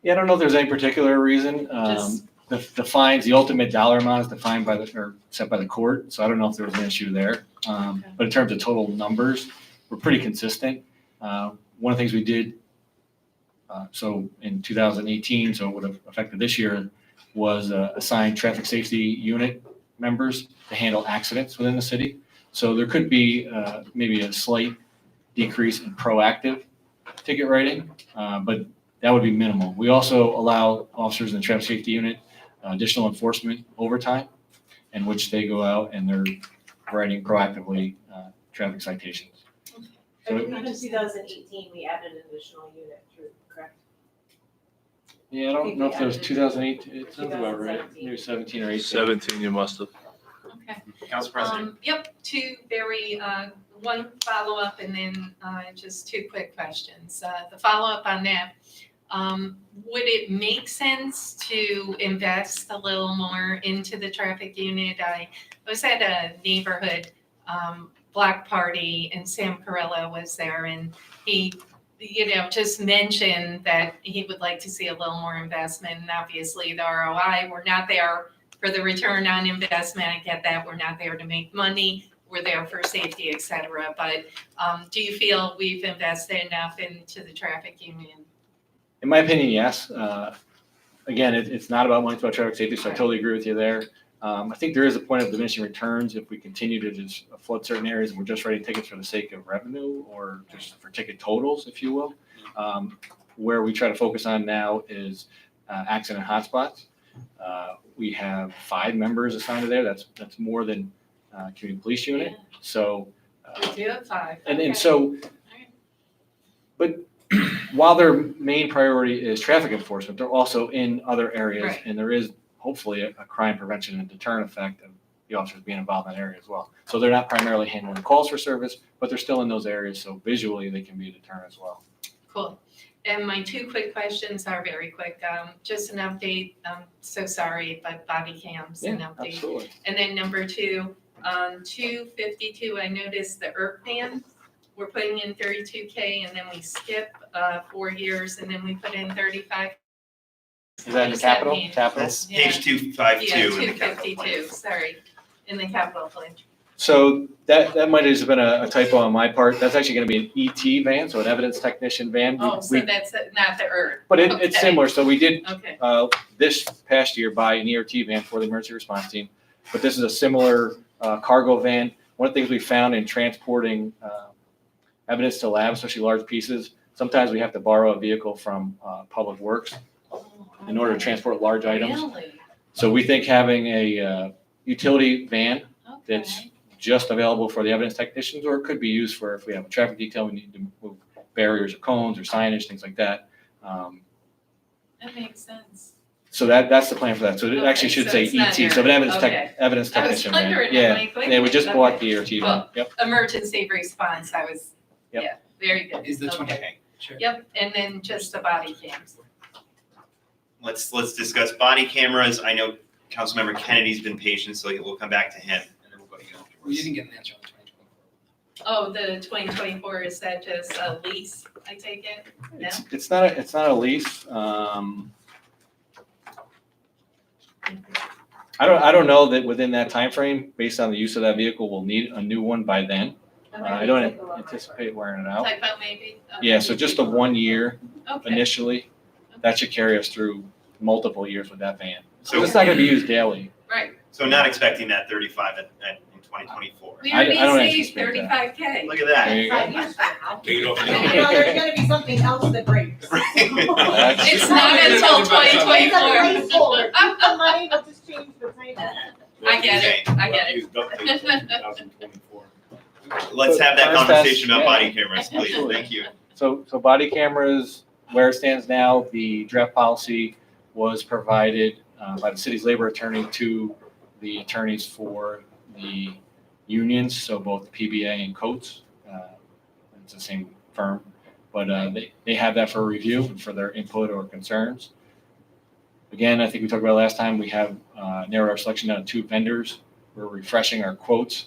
Yeah, I don't know if there's any particular reason. Just- the fines, the ultimate dollar amount is defined by or set by the court, so I don't know if there was an issue there. But in terms of total numbers, we're pretty consistent. One of the things we did, so in 2018, so it would have affected this year, was assign traffic safety unit members to handle accidents within the city. So there could be maybe a slight decrease in proactive ticket writing, but that would be minimal. We also allow officers in the traffic safety unit additional enforcement overtime, in which they go out and they're writing proactively traffic citations. I believe in 2018, we added an additional unit through, correct? Yeah, I don't know if it was 2008, it sounds about right, maybe 17 or 18. 17 you must have. Okay. Council President. Yep, one follow-up and then just two quick questions. The follow-up on that, would it make sense to invest a little more into the traffic unit? I was at a neighborhood block party and Sam Carrillo was there and he, just mentioned that he would like to see a little more investment and obviously the ROI, we're not there for the return on investment. I get that. We're not there to make money. We're there for safety, et cetera. But do you feel we've invested enough into the traffic union? In my opinion, yes. Again, it's not about money, it's about traffic safety, so I totally agree with you there. I think there is a point of diminishing returns if we continue to just flood certain areas and we're just writing tickets for the sake of revenue or just for ticket totals, if you will. Where we try to focus on now is accident hotspots. We have 5 members assigned to there. That's more than community police unit. Yeah. So. We do have 5. And Okay. so, but while their main priority is traffic enforcement, they're also in other areas. Right. And there is hopefully a crime prevention and deterrent effect of the officers being involved in that area as well. So they're not primarily handling calls for service, but they're still in those areas. So visually they can be a deterrent as well. Cool. And my 2 quick questions are very quick. Just an update. I'm so sorry, but body cams, an update. Absolutely. And then number 2, on 252, I noticed the ERP ban. We're putting in 32K and then we skip 4 years and then we put in 35. Is that in the What does that capital? mean? Capital? That's page 252 Yeah, in the capital plan. 252, sorry, in the capital plan. So that might have just been a typo on my part. That's actually going to be an ET van, so an evidence technician van. Oh, so that's not the ERP. But it's okay. similar. So we did Okay, this past year buy an ERT van for the emergency response team. But this is a similar cargo van. One of the things we found in transporting evidence to labs, especially large pieces, sometimes we have to borrow a vehicle from Public Works in order to transport large items. Really? So we think having a utility van that's Okay. just available for the evidence technicians, or it could be used for if we have a traffic detail, we need to move barriers or cones or signage, things like that. That makes sense. So that's the plan for that. So it Okay, actually should so say it's not ET, so an evidence okay. evidence I was technician van. wondering, Yeah, I'm like, wait yeah, a we just minute, bought okay. the ERT van. Well, Yep. Emergency response, I was, Yep. yeah, very good. Is the Okay. 20K? Sure. Yep, and then just the body cams. Let's discuss body cameras. I know Councilmember Kennedy's been patient, so we'll come back to him and then we'll go to you Well, afterwards. you didn't get an answer on the 2024. Oh, the 2024, is that just a lease, I take it? No? It's not a lease. I don't know that within that time frame, based on the use of that vehicle, we'll need a new one by then. I don't anticipate wearing it out. Type out maybe? Okay. Yeah, so just a 1 year Okay. initially. That should carry us through multiple years with that van. So So- it's not gonna be used daily. Right. So not expecting that 35 in 2024. We I already don't saved anticipate that. 35K. Look at that. There you go. 5 years from now. Take it off the You know, there's gonna be something else that breaks. It's not until It's a 2024. placeholder. Keep the money, we'll just change the title. I get it, I get it. Used duct tape in 2024. Let's have that First, conversation about yeah. body cameras, please. Absolutely. Thank you. So body cameras, where it stands now, the draft policy was provided by the city's labor attorney to the attorneys for the unions, so both PBA and Coates. It's the same firm, but they have that for review and for their input or concerns. Again, I think we talked about last time, we have narrowed our selection down to 2 vendors. We're refreshing our quotes.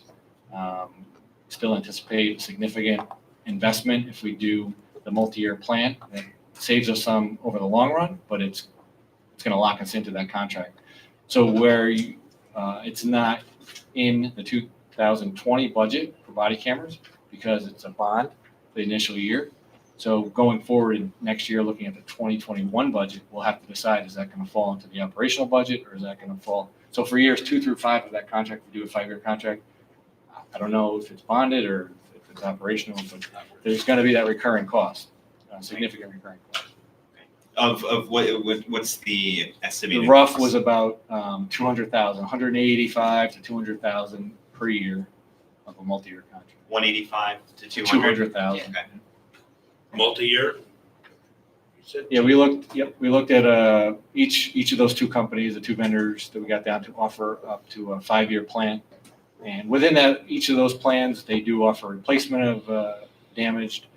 Still anticipate significant investment if we do the multi-year plan. It saves us some over the long run, but it's it's going to lock us into that contract. So where it's not in the 2020 budget for body cameras because it's a bond for the initial year. So going forward in next year, looking at the 2021 budget, we'll have to decide, is that going to fall into the operational budget or is that going to fall? So for years 2 through 5 of that contract, we do a 5-year contract. I don't know if it's bonded or if it's operational, but there's going to be that recurring cost, significant recurring cost. Of what's the estimated? The rough cost? was about 200,000, 185 to 200,000 per year of a multi-year contract. 185 to 200. 200,000. Okay. Multi-year? Yeah, we looked at each of those 2 companies, the 2 vendors that we got down to offer up to a 5-year plan. And within that, each of those plans, they do offer replacement of damaged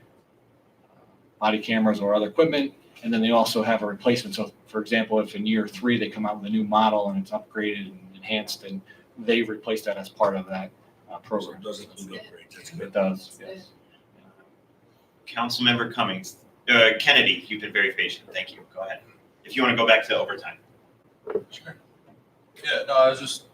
body cameras or other equipment. And then they also have a replacement. So for example, if in year 3 they come out with a new model and it's upgraded and enhanced, then they replace that as part of that program. It does include upgrades, that's good. It does, yes. Councilmember Cummings, Kennedy, you've been very patient. Thank you. Go ahead. If you want to go back to overtime. Sure. Yeah, no, I was just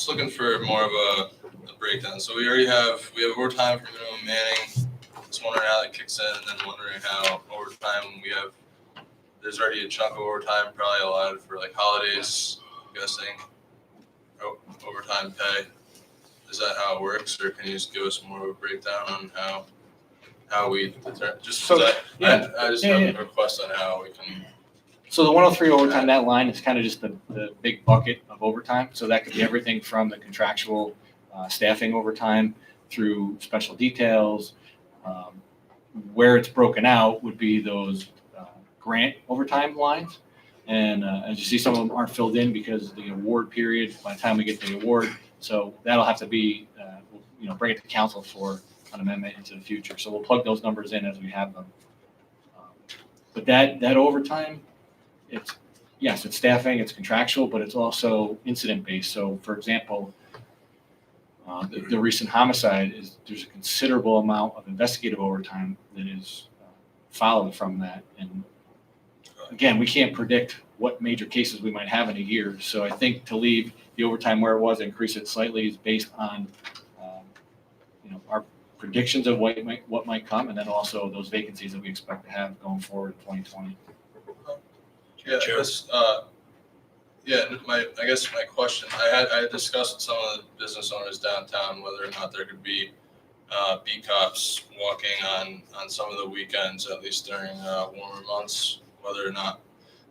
looking for more of a breakdown. So we have overtime for minimum manning. Just wondering how that kicks in, and then wondering how overtime there's already a chunk of overtime probably allotted for like holidays, I'm guessing. Overtime pay. Is that how it works, or can you just give us more of a breakdown on how we determine? Just So, because yeah. I just Yeah, have a request on how we can. So the 103 overtime, that line is kind of just the big bucket of overtime. So that could be everything from the contractual staffing overtime through special details. Where it's broken out would be those grant overtime lines. And as you see, some of them aren't filled in because the award period, by the time we get the award, so that'll have to be, bring it to council for an amendment into the future. So we'll plug those numbers in as we have them. But that overtime, it's staffing, it's contractual, but it's also incident based. So for example, the recent homicide there's a considerable amount of investigative overtime that is followed from that. And again, we can't predict what major cases we might have in a year. So I think to leave the overtime where it was, increase it slightly, is based on our predictions of what might come, and then also those vacancies that we expect to have going forward in 2020. Yeah, Sure. I guess my question, I had discussed with some of the business owners downtown whether or not there could be beat cops walking on some of the weekends, at least during warmer months, whether or not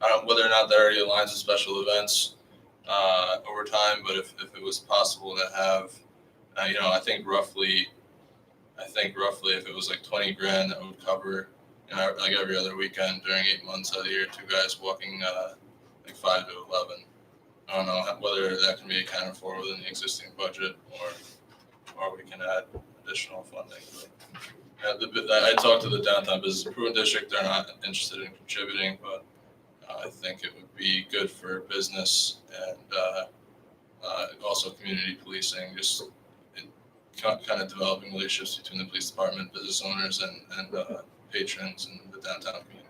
that already aligns with special events overtime, but if it was possible to have, I think roughly if it was like 20 grand, that would cover, like every other weekend during 8 months out of the year, 2 guys walking like 5 to 11. I don't know whether that can be accounted for within the existing budget or we can add additional funding. I talked to the Downtown Business Improvement District. They're not interested in contributing, but I think it would be good for business and also community policing, just kind of developing relationships between the police department, business owners, and patrons in the downtown community.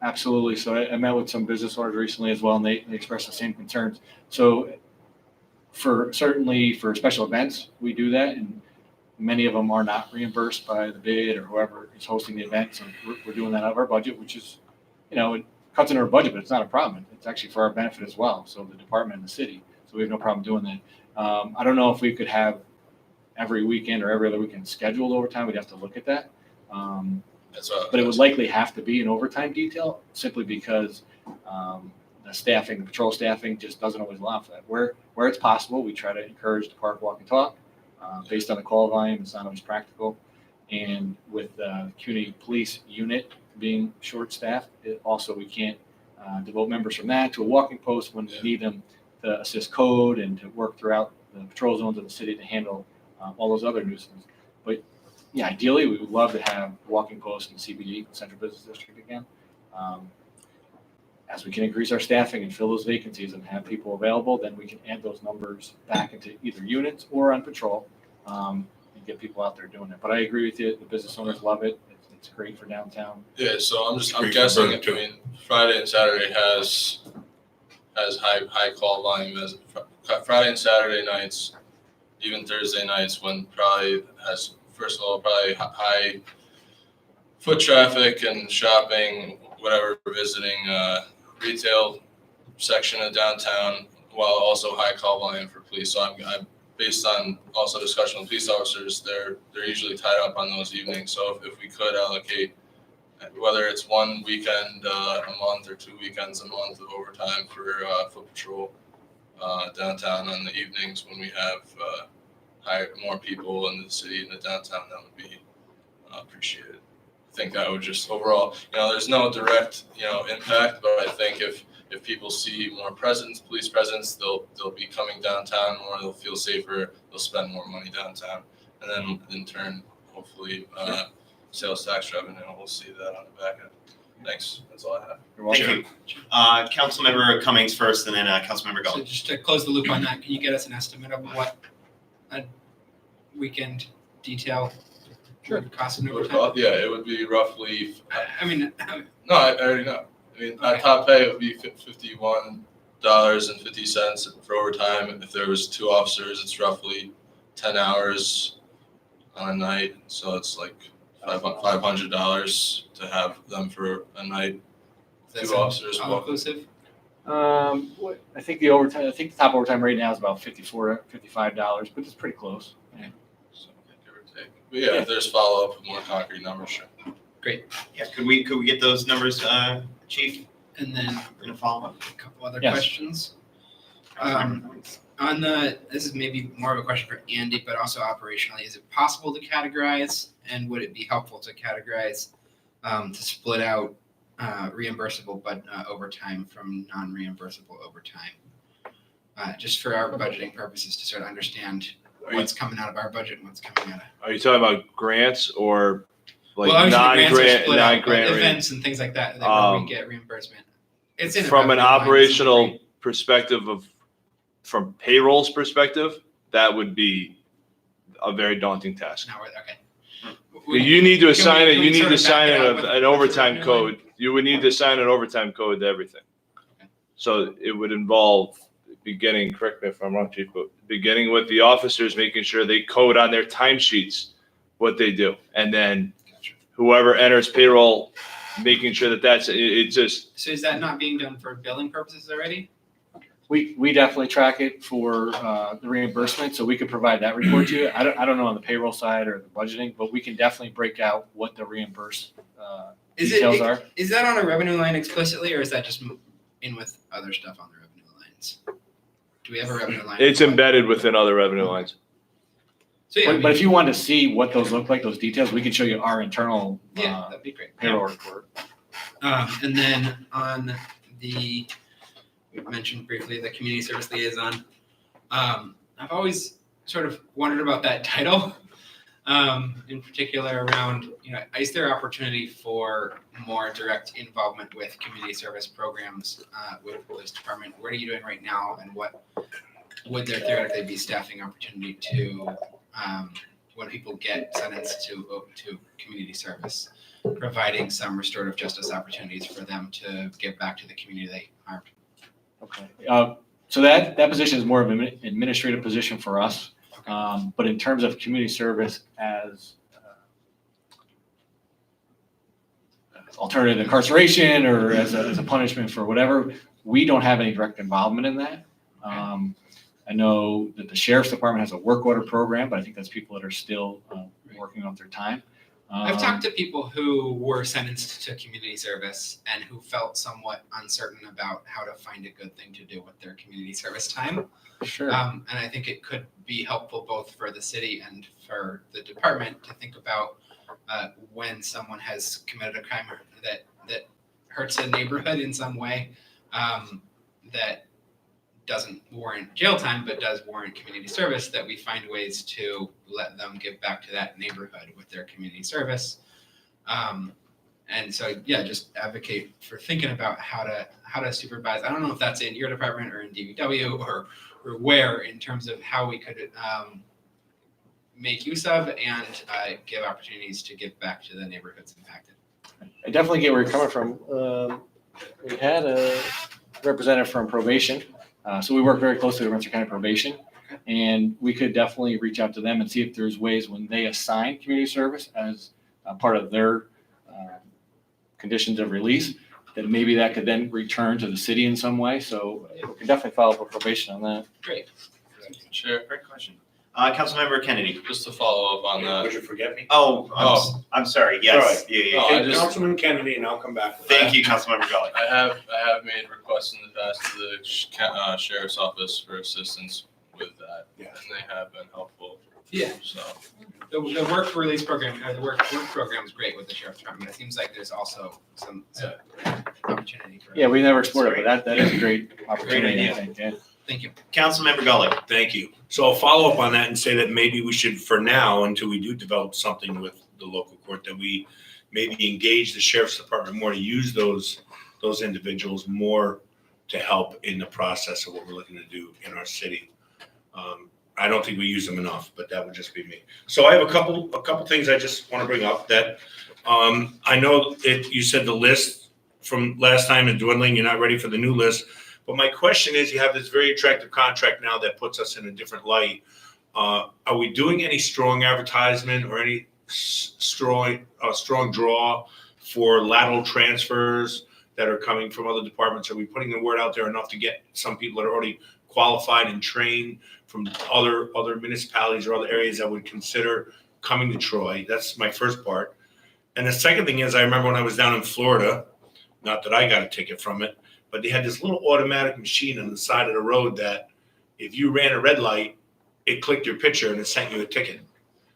Absolutely. So I met with some business owners recently as well, and they expressed the same concerns. So certainly for special events, we do that, and many of them are not reimbursed by the bid or whoever is hosting the event. So we're doing that out of our budget, which is, it cuts into our budget, but it's not a problem. It's actually for our benefit as well. So the department and the city. So we have no problem doing that. I don't know if we could have every weekend or every other weekend scheduled overtime. We'd have to look at that. But it would likely have to be an overtime detail simply because the patrol staffing just doesn't always allow for that. Where it's possible, we try to encourage the park walk and talk. Based on the call volume, it's not always practical. And with the community police unit being short-staffed, we can't devote members from that to a walking post when we need them to assist code and to work throughout the patrol zones of the city to handle all those other nuisances. But yeah, ideally, we would love to have walking posts in the CBD, Central Business District again. As we can increase our staffing and fill those vacancies and have people available, then we can add those numbers back into either units or on patrol and get people out there doing it. But I agree with you, the business owners love it. it's great for downtown. Yeah, so I'm Great for guessing, Bert, too. Friday and Saturday has high call volume as, Friday and Saturday nights, even Thursday nights, when probably has, first of all, probably high foot traffic and shopping, whatever, visiting, retail section of downtown, while also high call volume for police. So I'm based on also discussion with police officers, they're usually tied up on those evenings. So if we could allocate, whether it's one weekend a month or 2 weekends a month of overtime for foot patrol downtown on the evenings when we have more people in the city, in the downtown, that would be appreciated. I think that would just overall, there's no direct, impact, but I think if people see more presence, police presence, they'll be coming downtown more, they'll feel safer, they'll spend more money downtown. And then in turn, hopefully, sales tax revenue, we'll see that on the back end. Thanks, that's all I have. You're Thank welcome. you. Councilmember Cummings first, and then Councilmember So Gully. just to close the loop on that, can you get us an estimate of what a weekend detail would cost in overtime? Yeah, it would be roughly, I mean, no, I already know. I mean, Okay. top pay would be $51.50 for overtime. If there was 2 officers, it's roughly 10 hours on a night. So it's like $500 to have them for a night. that's 2 officers. all inclusive. I think the top overtime right now is about $54, $55, but it's pretty close. Yeah. So, give or take. But yeah, if there's follow-up with more concrete numbers, sure. Yeah, could we get those numbers, Chief? And then We're gonna follow up. a couple other Yes. questions. Councilmember Cummings. This is maybe more of a question for Andy, but also operationally, is it possible to categorize, and would it be helpful to categorize, to split out reimbursable but overtime from non-reimbursable overtime? Just for our budgeting purposes, to sort of understand Are you, what's coming out of our budget and what's coming out of. are you talking about grants or like Well, obviously the grants are non-grant, split out, but non-grant? events and things like that, where Um, we get reimbursement. It's in the From an revenue line, operational perspective from payroll's perspective, that would be a very daunting it's task. not worth- okay. You need to assign it, can we you need sort to of back assign it up with an the overtime revenue line? code. You would need to assign an overtime code to everything. Okay. So it would involve beginning, correct me if I'm wrong, Chief, but beginning with the officers, making sure they code on their timesheets what they do. And then Gotcha. whoever enters payroll, making sure that it just, So is that not being done for billing purposes already? We definitely track it for the reimbursement, so we could provide that report to you. I don't know on the payroll side or the budgeting, but we can definitely break out what the reimbursed details are. Is that on a revenue line explicitly, or is that just in with other stuff on the revenue lines? Do we have a revenue line? it's embedded within other revenue lines. So yeah, I But if mean, you want to see what those look like, those details, we can show you our internal yeah, that'd be great. payroll report. And then on we mentioned briefly the community service liaison. I've always sort of wondered about that title, in particular around, is there opportunity for more direct involvement with community service programs with the police department? What are you doing right now, and what would there theoretically be staffing opportunity to when people get sentenced to community service, providing some restorative justice opportunities for them to give back to the community they harmed? Okay. So that position is more of an administrative position for us. But in terms of community service as alternative incarceration or as a punishment for whatever, we don't have any direct involvement in that. I know that the sheriff's department has a work order program, but I think that's people that are still working off their time. I've talked to people who were sentenced to community service and who felt somewhat uncertain about how to find a good thing to do with their community service time. Sure. And I think it could be helpful both for the city and for the department to think about when someone has committed a crime that hurts a neighborhood in some way, that doesn't warrant jail time but does warrant community service, that we find ways to let them give back to that neighborhood with their community service. And so, yeah, just advocate for thinking about how to supervise. I don't know if that's in your department or in DVW or where, in terms of how we could make use of and give opportunities to give back to the neighborhoods impacted. I definitely get where you're coming from. We had a representative from probation, so we work very closely with Rensselaer County Probation, and we could definitely reach out to them and see if there's ways when they assign community service as a part of their conditions of release, that maybe that could then return to the city in some way. So we can definitely follow up with probation on that. Great. Sure. Great question. Councilmember Kennedy. Just to follow up on that. Would you forget me? I'm sorry, yes, yeah, yeah. Oh, I just- Councilman Kennedy, and I'll come back. Thank you, Councilmember Gully. I have made requests in the past to the sheriff's office for assistance with that. Yeah. And they have been helpful. Yeah. So, The work release program, the work program is great with the sheriff's department. It seems like there's also some opportunity for. Yeah, we never explored it, but that is a great opportunity, I idea. think, yeah. Thank you. Councilmember Gully. Thank you. So I'll follow up on that and say that maybe we should, for now, until we do develop something with the local court, that we maybe engage the sheriff's department more to use those individuals more to help in the process of what we're looking to do in our city. I don't think we use them enough, but that would just be me. So I have a couple things I just want to bring up that I know you said the list from last time is dwindling. You're not ready for the new list. But my question is, you have this very attractive contract now that puts us in a different light. Are we doing any strong advertisement or any strong draw for lateral transfers that are coming from other departments? Are we putting the word out there enough to get some people that are already qualified and trained from other municipalities or other areas that would consider coming to Troy? That's my first part. And the second thing is, I remember when I was down in Florida, not that I got a ticket from it, but they had this little automatic machine on the side of the road that if you ran a red light, it clicked your picture and it sent you a ticket.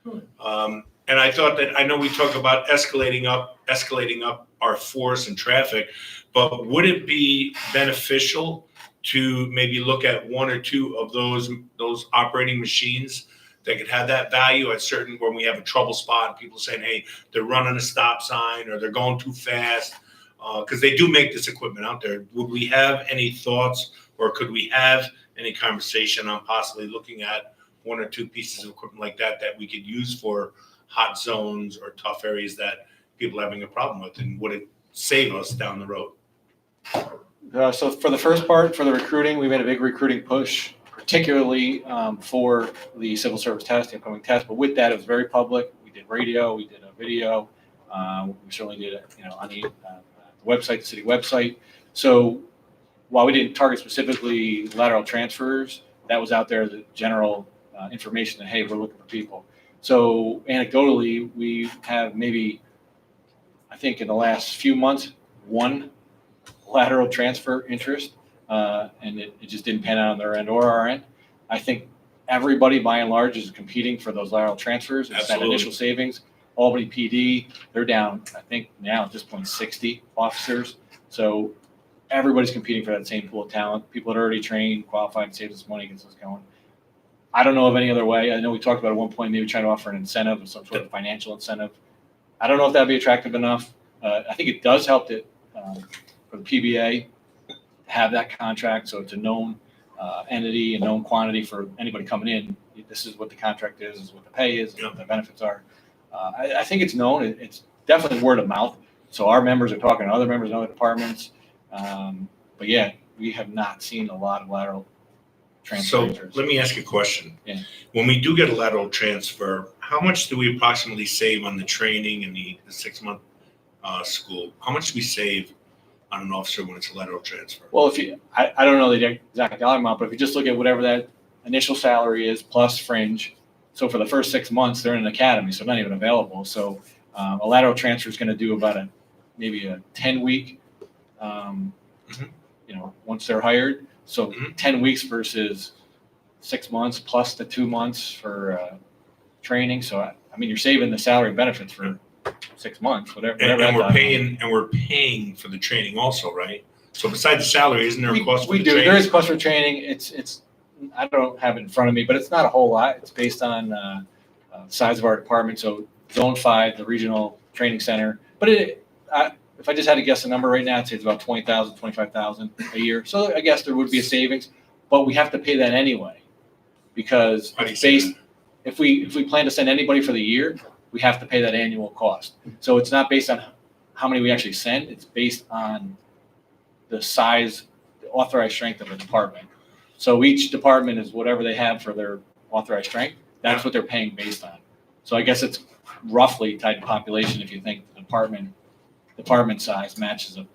And I thought that, I know we talk about escalating up our force and traffic, but would it be beneficial to maybe look at one or two of those operating machines that could have that value at certain, when we have a trouble spot and people saying, hey, they're running a stop sign or they're going too fast? Because they do make this equipment out there. Would we have any thoughts, or could we have any conversation on possibly looking at one or two pieces of equipment like that we could use for hot zones or tough areas that people are having a problem with? And would it save us down the road? So for the first part, for the recruiting, we made a big recruiting push, particularly for the civil service test, the upcoming test. But with that, it was very public. We did radio, we did a video. We certainly did it, on the website, the city website. So while we didn't target specifically lateral transfers, that was out there as a general information that, hey, we're looking for people. So anecdotally, we have maybe, I think in the last few months, one lateral transfer interest, and it just didn't pan out on their end or our end. I think everybody by and large is competing for those lateral transfers. It's that initial savings. Albany PD, they're down, I think now at this point, 60 officers. So everybody's competing for that same pool of talent. People that are already trained, qualified, saves us money, gets us going. I don't know of any other way. I know we talked about at one point maybe trying to offer an incentive or some sort of financial incentive. I don't know if that'd be attractive enough. I think it does help that for the PBA to have that contract, so it's a known entity, a known quantity for anybody coming in. This is what the contract is, this is what the pay is, what the benefits are. I think it's known. It's definitely word of mouth. So our members are talking to other members in other departments. But yeah, we have not seen a lot of lateral transfers. So let me ask you a question. Yeah. When we do get a lateral transfer, how much do we approximately save on the training and the 6-month school? How much do we save on an officer when it's a lateral transfer? Well, I don't know the exact dollar amount, but if you just look at whatever that initial salary is plus fringe, so for the first 6 months, they're in an academy, so not even available. So a lateral transfer is going to do about maybe a 10-week, once they're hired. So 10 weeks versus 6 months plus the 2 months for training. So I mean, you're saving the salary and benefits for 6 months, whatever. And we're paying for the training also, right? So besides the salary, isn't there a cost for the training? There is cost for training. It's I don't have it in front of me, but it's not a whole lot. It's based on size of our department. So Zone 5, the regional training center. But if I just had to guess a number right now, I'd say it's about $20,000, $25,000 a year. So I guess there would be a savings, but we have to pay that anyway because Why do you it's say based. if we plan to send anybody for the year, we have to pay that annual cost. So it's not based on how many we actually send, it's based on the size, the authorized strength of the department. So each department is whatever they have for their authorized strength, that's what they're paying based on. So I guess it's roughly tied to population if you think the department size matches a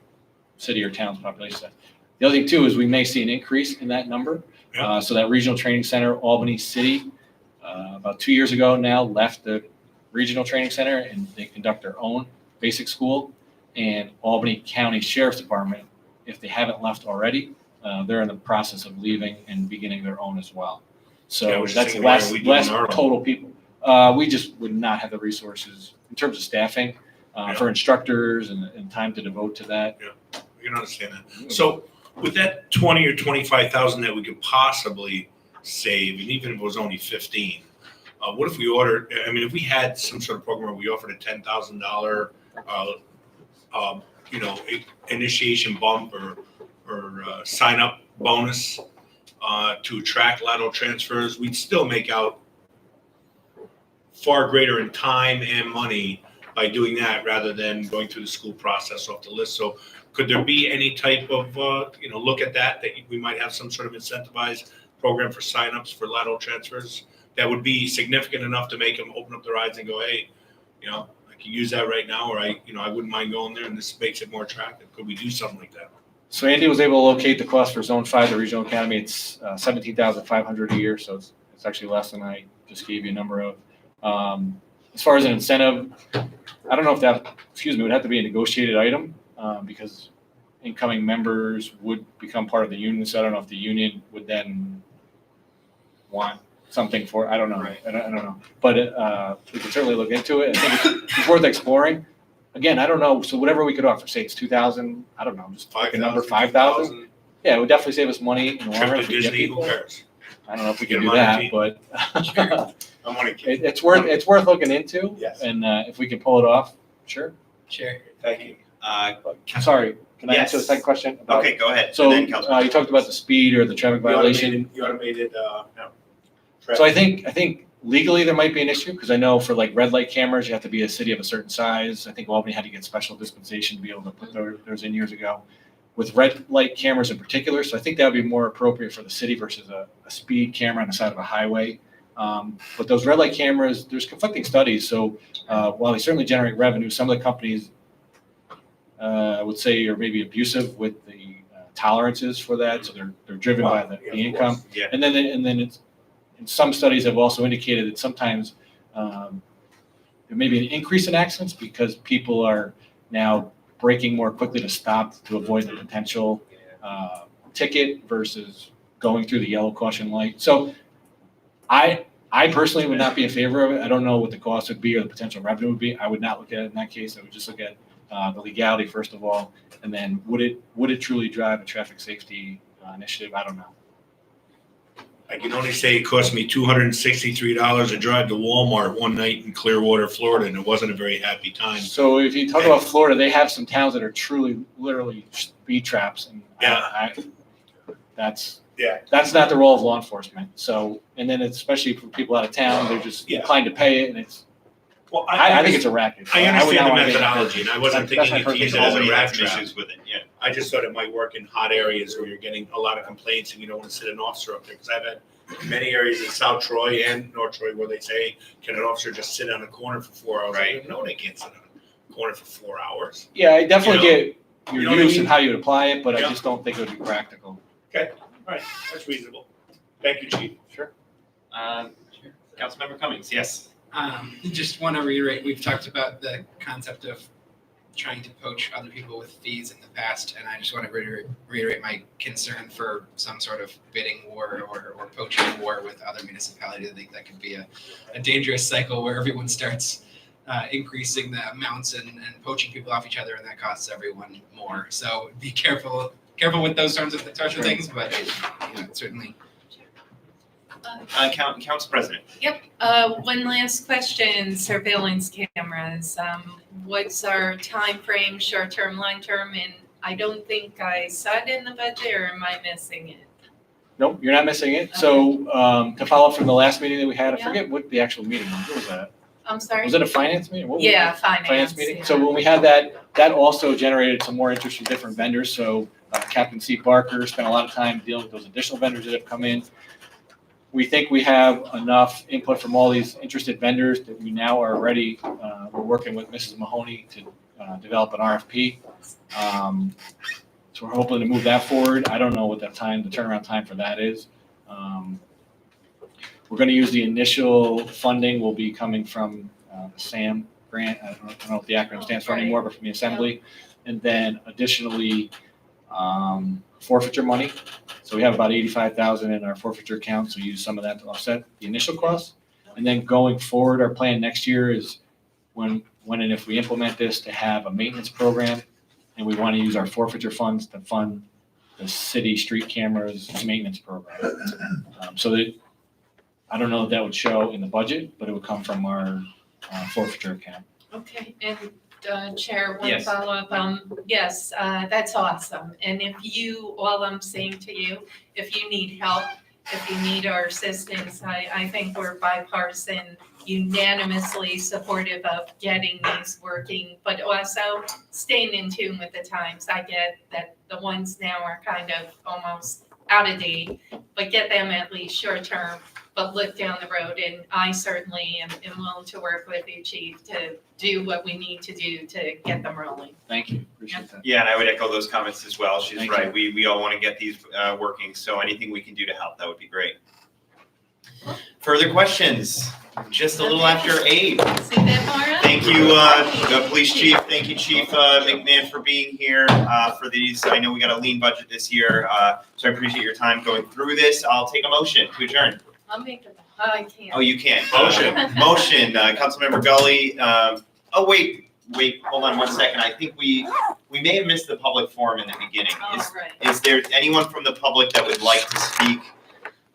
city or town's population size. The other thing too is we may see an increase in that number. Yeah. So that regional training center, Albany City, about 2 years ago now left the regional training center and they conduct their own basic school. And Albany County Sheriff's Department, if they haven't left already, they're in the process of leaving and beginning their own as well. Yeah, I So was just that's thinking, why are less, we doing less our own? total people. We just would not have the resources in terms of staffing Yeah. for instructors and time to devote to that. You can understand that. So with that 20 or 25,000 that we could possibly save, and even if it was only 15, what if we ordered, I mean, if we had some sort of program where we offered a $10,000, initiation bump or sign up bonus to attract lateral transfers, we'd still make out far greater in time and money by doing that rather than going through the school process off the list. So could there be any type of, look at that we might have some sort of incentivized program for signups for lateral transfers that would be significant enough to make them open up their eyes and go, hey, I can use that right now, or I wouldn't mind going there, and this makes it more attractive. Could we do something like that? So Andy was able to locate the cost for Zone 5, the Regional Academy. It's $17,500 a year, so it's actually less than I just gave you a number of. As far as an incentive, I don't know if that, would have to be a negotiated item because incoming members would become part of the union. So I don't know if the union would then want something for, I don't know. Right. I don't know. But we can certainly look into it. I think it's worth exploring. Again, I don't know. So whatever we could offer, say it's 2,000, I don't know, just pick a number, 5,000. Yeah, it would definitely save us money in the long run Trip if to we get Disney, who people. cares? I don't know if we Get can do them on that, the team. but I'm only kidding. it's worth looking into. Yes. And if we can pull it off, sure. Chair. Thank you. Sorry, can I answer the Yes. second question? about- Okay, go ahead. So And then Councilman. you talked about the speed or the traffic violation. The automated, So I think legally there might be an issue because I know for like red light cameras, you have to be a city of a certain size. I think Albany had to get special dispensation to be able to put those in years ago. With red light cameras in particular, so I think that would be more appropriate for the city versus a speed camera on the side of a highway. But those red light cameras, there's conflicting studies. So while they certainly generate revenue, some of the companies I would say are maybe abusive with the tolerances for that. So they're driven by the income. Yeah. And then it's, and some studies have also indicated that sometimes there may be an increase in accidents because people are now braking more quickly to stop to avoid the potential ticket versus going through the yellow caution light. So I personally would not be in favor of it. I don't know what the cost would be or the potential revenue would be. I would not look at it in that case. I would just look at the legality first of all, and then would it truly drive a traffic safety initiative? I don't know. I can only say it cost me $263 to drive to Walmart one night in Clearwater, Florida, and it wasn't a very happy time. So if you talk about Florida, they have some towns that are truly, literally speed traps, and Yeah. that's Yeah. that's not the role of law enforcement. So, and then especially for people out of town, they're just Yeah. inclined to pay it, and it's. Well, I think it's a racket. So I would understand not the wanna get into methodology, and I wasn't That's my thinking to use it personal as a Albany rat had some trap. issues with it, yeah. I just thought it might work in hot areas where you're getting a lot of complaints and you don't want to sit an officer up there. Because I've had many areas in South Troy and North Troy where they say, can an officer just sit on a corner for 4 hours? Right. No, they can't sit on a corner for 4 hours. Yeah, I definitely You know? get your You know what I use mean? and how you would apply it, but I Yeah. just don't think it would be practical. All right, that's reasonable. Thank you, Chief. Sure. Councilmember Cummings, yes. Just want to reiterate, we've talked about the concept of trying to poach other people with fees in the past, and I just want to reiterate my concern for some sort of bidding war or poaching war with other municipalities. I think that could be a dangerous cycle where everyone starts increasing the amounts and poaching people off each other, and that costs everyone more. So be careful with those sorts of things, but certainly. Council President. Yep, one last question, surveillance cameras. What's our time frame, short-term, long-term? And I don't think I saw it in the budget, or am I missing it? Nope, you're not missing it. So, to follow up from the last meeting that we had, I Yeah. forget what the actual meeting was. What was that? I'm sorry? Was it a finance meeting? What was it? Yeah, finance. Meeting? Yeah. So when we had that, that also generated some more interest from different vendors. So Captain C. Barker spent a lot of time dealing with those additional vendors that have come in. We think we have enough input from all these interested vendors that we now are ready. We're working with Mrs. Mahoney to develop an RFP. So we're hoping to move that forward. I don't know what the turnaround time for that is. We're going to use the initial funding will be coming from the SAM grant. I don't know what the acronym stands for anymore, but from the assembly. And then additionally, forfeiture money. So we have about 85,000 in our forfeiture account, so use some of that to offset the initial costs. And then going forward, our plan next year is when and if we implement this, to have a maintenance program, and we want to use our forfeiture funds to fund the city street cameras maintenance program. So that, I don't know if that would show in the budget, but it would come from our forfeiture account. Okay, and Chair, one Yes. follow-up, yes, that's awesome. And if you, all I'm saying to you, if you need help, if you need our assistance, I think we're bipartisan, unanimously supportive of getting these working, but also staying in tune with the times. I get that the ones now are kind of almost out of date, but get them at least short-term, but look down the road. And I certainly am willing to work with you, Chief, to do what we need to do to get them rolling. Thank you, appreciate that. Yeah, and I would echo those comments as well. She's Thank right. We all want to get these working, so anything we can do to help, that would be great. Further questions? Just a little after 8. See that, Maura? Thank you, Police Chief. Thank you, Chief McMahon, for being here for these. I know we got a lean budget this year, so I appreciate your time going through this. I'll take a motion to adjourn. I'll make it, I can't. Oh, you can. Motion. Motion, Councilmember Gully. Oh, wait, hold on one second. I think we may have missed the public forum in the beginning. All right, Is there anyone from the public that would like to speak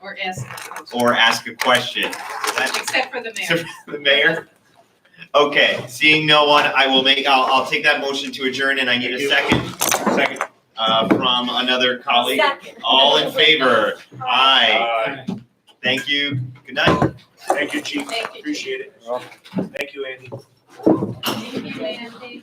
or ask, or ask a question? Is that except for the mayor. the mayor? Okay, seeing no one, I'll take that motion to adjourn, and I need a second. Second. From another colleague. All in favor? Aye. Thank you. Good night. Thank you, Chief. Thank you. Appreciate it. Thank you, Andy. Thank you, Ann. Thank you.